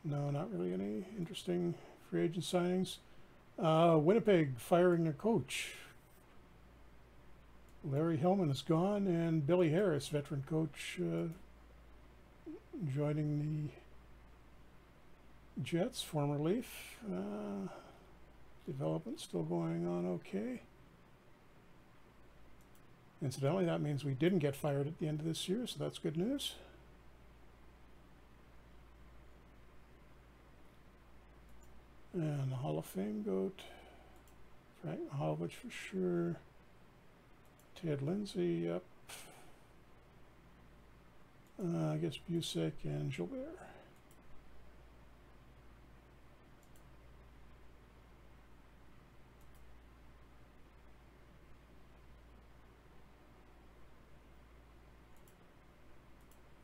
Speaker 2: No, not really any interesting free agent signings. Winnipeg firing their coach. Larry Hillman is gone, and Billy Harris, veteran coach, joining the Jets, former Leaf. Development still going on okay. Incidentally, that means we didn't get fired at the end of this year, so that's good news. And the Hall of Fame goat, Frank Mahovlich for sure. Ted Lindsay, yep. I guess Busick and Gilbert.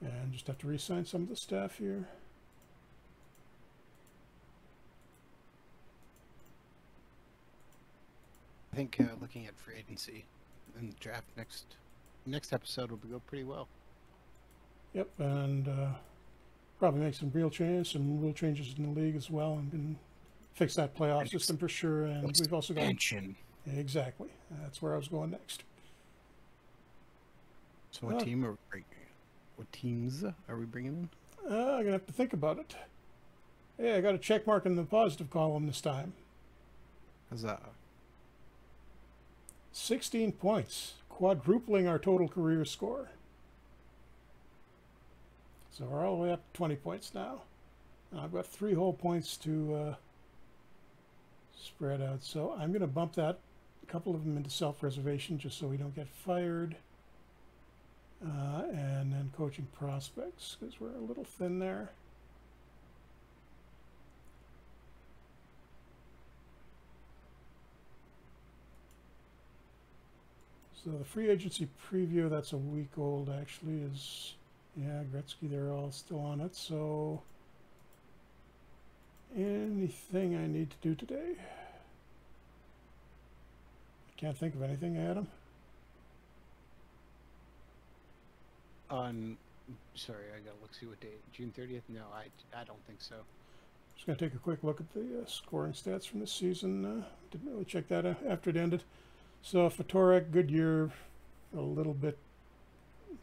Speaker 2: And just have to re-sign some of the staff here.
Speaker 1: think looking at free agency and the draft next episode will go pretty well.
Speaker 2: Yep, and probably make some rule changes in the league as well, and can fix that playoff system for sure. And we've also got
Speaker 1: expansion.
Speaker 2: Exactly. That's where I was going next.
Speaker 1: So what teams are we bringing in?
Speaker 2: I'm gonna have to think about it. Hey, I got a check mark in the positive column this time.
Speaker 1: Huzzah.
Speaker 2: 16 points, quadrupling our total career score. So we're all the way up to 20 points now. And I've got 3 whole points to spread out. So I'm going to bump that, a couple of them into self-preservation just so we don't get fired. And then coaching prospects because we're a little thin there. So the free agency preview, that's a week old actually, is, yeah, Gretzky, they're all still on it. So anything I need to do today? I can't think of anything, Adam.
Speaker 1: Sorry, I gotta see what date. June 30th? No, I don't think so.
Speaker 2: Just gonna take a quick look at the scoring stats from this season. Didn't really check that after it ended. So Fatorak, good year, a little bit.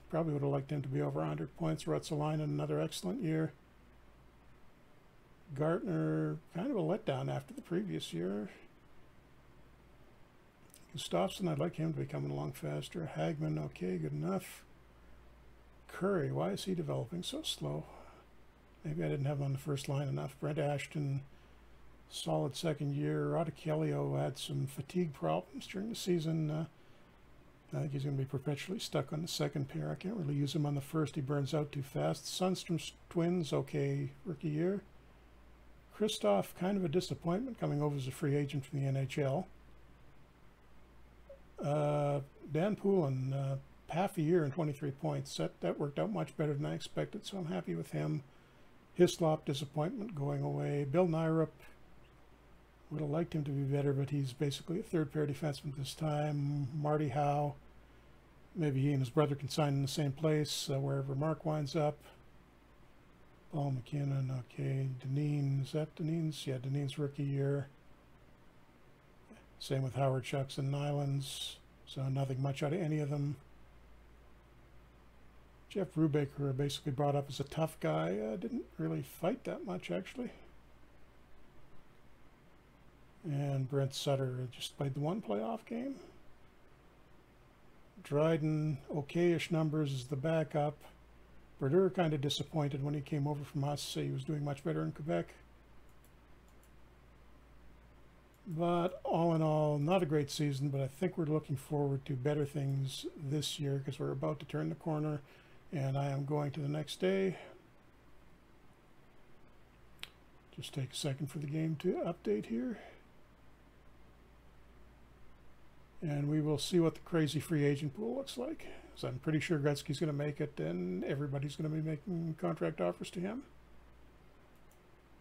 Speaker 2: Probably would have liked him to be over 100 points. Rutsalainen, another excellent year. Gartner, kind of a letdown after the previous year. Gustafsson, I'd like him to be coming along faster. Hagman, okay, good enough. Curry, why is he developing so slow? Maybe I didn't have him on the first line enough. Brent Ashton, solid second year. Radicchio had some fatigue problems during the season. I think he's going to be perpetually stuck on the second pair. I can't really use him on the first. He burns out too fast. Sundstrom's twins, okay, rookie year. Kristoff, kind of a disappointment coming over as a free agent from the NHL. Dan Poulin, half a year and 23 points. That worked out much better than I expected, so I'm happy with him. Hislop, disappointment going away. Bill Nyrup, would have liked him to be better, but he's basically a third pair defenseman this time. Marty Howell, maybe he and his brother can sign in the same place wherever Mark winds up. Paul McKinnon, okay. Dineen, is that Dineen's? Yeah, Dineen's rookie year. Same with Howard, Shucks, and Nylands. So nothing much out of any of them. Jeff Rubakker, basically brought up as a tough guy. Didn't really fight that much, actually. And Brent Sutter just played the one playoff game. Dryden, okay-ish numbers as the backup. Brodeur kind of disappointed when he came over from us. He was doing much better in Quebec. But all in all, not a great season, but I think we're looking forward to better things this year because we're about to turn the corner, and I am going to the next day. Just take a second for the game to update here. And we will see what the crazy free agent pool looks like. So I'm pretty sure Gretzky's going to make it, and everybody's going to be making contract offers to him.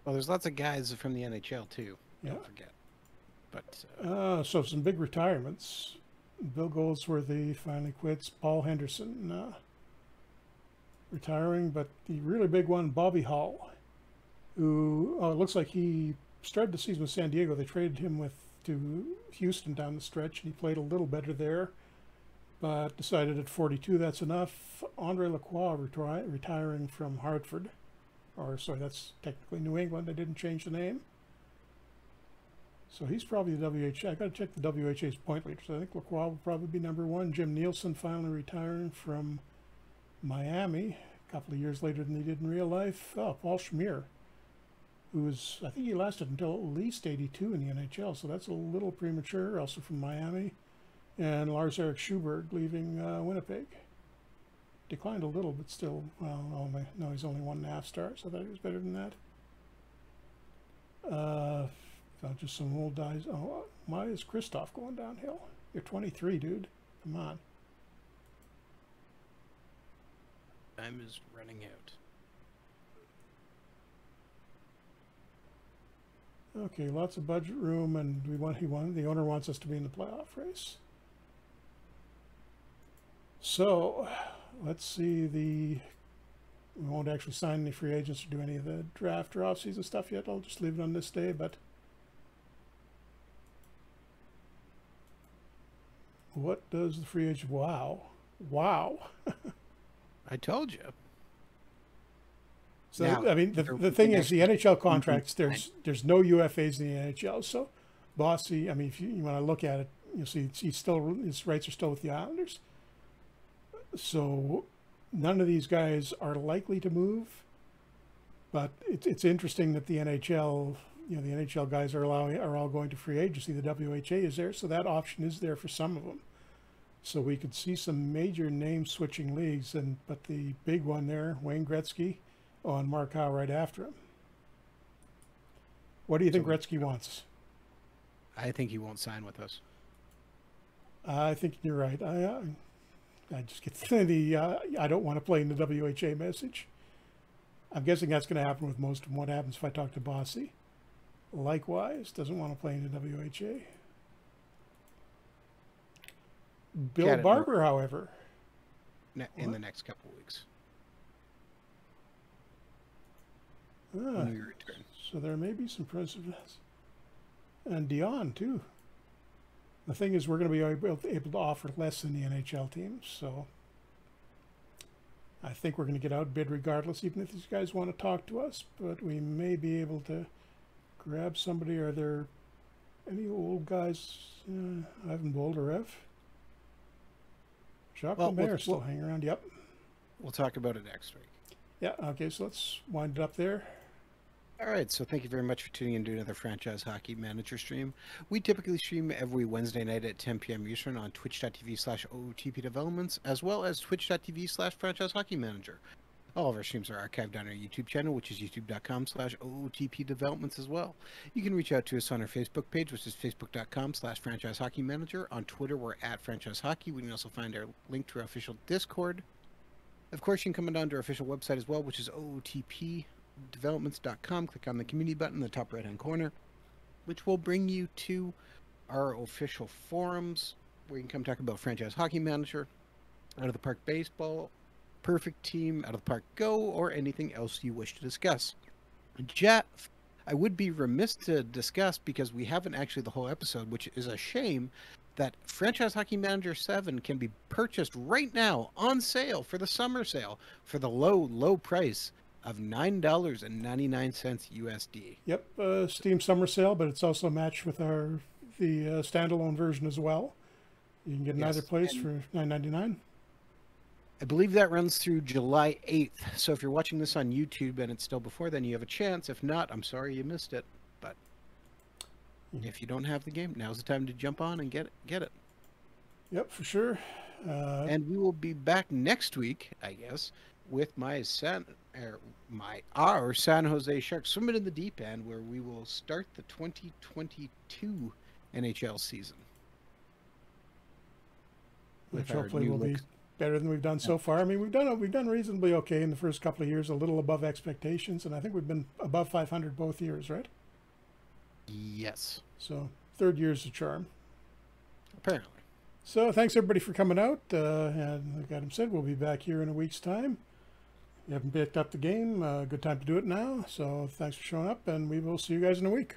Speaker 1: Well, there's lots of guys from the NHL too.
Speaker 2: Yeah.
Speaker 1: Don't forget. But
Speaker 2: so some big retirements. Bill Goldsworthy finally quits. Paul Henderson retiring, but the really big one, Bobby Hull, who it looks like he started the season with San Diego. They traded him to Houston down the stretch, and he played a little better there, but decided at 42 that's enough. Andre Lacroix retiring from Hartford, or sorry, that's technically New England. They didn't change the name. So he's probably the WHA. I got to check the WHA's point leaders. I think Lacroix will probably be number one. Jim Nielsen finally retiring from Miami a couple of years later than he did in real life. Oh, Paul Schmier, who was, I think he lasted until at least 82 in the NHL, so that's a little premature, also from Miami. And Lars-Erik Schuberg leaving Winnipeg. Declined a little, but still, well, no, he's only 1.5 stars. I thought he was better than that. Just some old guys. Oh, why is Kristoff going downhill? You're 23, dude. Come on.
Speaker 1: Time is running out.
Speaker 2: Okay, lots of budget room, and the owner wants us to be in the playoff race. So, let's see we won't actually sign any free agents or do any of the draft or off-season stuff yet. I'll just leave it on this day, but what does the free agent... Wow.
Speaker 1: I told you.
Speaker 2: So,
Speaker 1: now,
Speaker 2: I mean, the thing is, the NHL contracts, there's no UFAs in the NHL. So, Bossy, I mean, if you want to look at it, you'll see his rights are still with the Islanders. So, none of these guys are likely to move. But it's interesting that the NHL, the NHL guys are all going to free agency. The WHA is there, so that option is there for some of them. So we could see some major name switching leagues, but the big one there, Wayne Gretzky, and Mark Howell right after him. What do you think Gretzky wants?
Speaker 1: I think he won't sign with us.
Speaker 2: I think you're right. I just get the I don't want to play in the WHA message. I'm guessing that's going to happen with most of them. What happens if I talk to Bossy? Likewise, doesn't want to play in the WHA. Bill Barber, however.
Speaker 1: In the next couple of weeks.
Speaker 2: When we return. So there may be some precedence. And Dion, too. The thing is, we're going to be able to offer less than the NHL teams, so I think we're going to get outbid regardless, even if these guys want to talk to us. But we may be able to grab somebody. Are there any old guys? Ivan Boldarev? Jacques Lemaire still hanging around. Yep.
Speaker 1: We'll talk about it next week.
Speaker 2: Yeah, okay, so let's wind it up there.
Speaker 1: All right, so thank you very much for tuning in to another Franchise Hockey Manager stream. We typically stream every Wednesday night at 10 p.m. Eastern on twitch.tv/OOTP Developments, as well as twitch.tv/Franchise Hockey Manager. All of our streams are archived on our YouTube channel, which is youtube.com/OOTP Developments as well. You can reach out to us on our Facebook page, which is facebook.com/Franchise Hockey Manager. On Twitter, we're at Franchise Hockey. We can also find our link to our official Discord. Of course, you can come down to our official website as well, which is OOTPdevelopments.com. Click on the community button in the top right-hand corner, which will bring you to our official forums, where you can come talk about Franchise Hockey Manager, Out of the Park Baseball, Perfect Team, Out of the Park Go, or anything else you wish to discuss. Jeff, I would be remiss to discuss, because we haven't actually the whole episode, which is a shame, that Franchise Hockey Manager 7 can be purchased right now on sale for the summer sale for the low price of $9.99 USD.
Speaker 2: Yep, Steam summer sale, but it's also matched with the standalone version as well. You can get it either place for $9.99.
Speaker 1: I believe that runs through July 8th. So if you're watching this on YouTube and it's still before then, you have a chance. If not, I'm sorry you missed it. But if you don't have the game, now's the time to jump on and get it. Yep, for sure. And we will be back next week, I guess, with our San Jose Sharks swimming in the deep end, where we will start the 2022 NHL season.
Speaker 2: Which hopefully will be better than we've done so far. I mean, we've done reasonably okay in the first couple of years, a little above expectations, and I think we've been above 500 both years, right?
Speaker 1: Yes.
Speaker 2: So third year's a charm.
Speaker 1: Apparently.
Speaker 2: So thanks everybody for coming out. And like Adam said, we'll be back here in a week's time. If you haven't picked up the game, good time to do it now. So thanks for showing up, and we will see you guys in a week.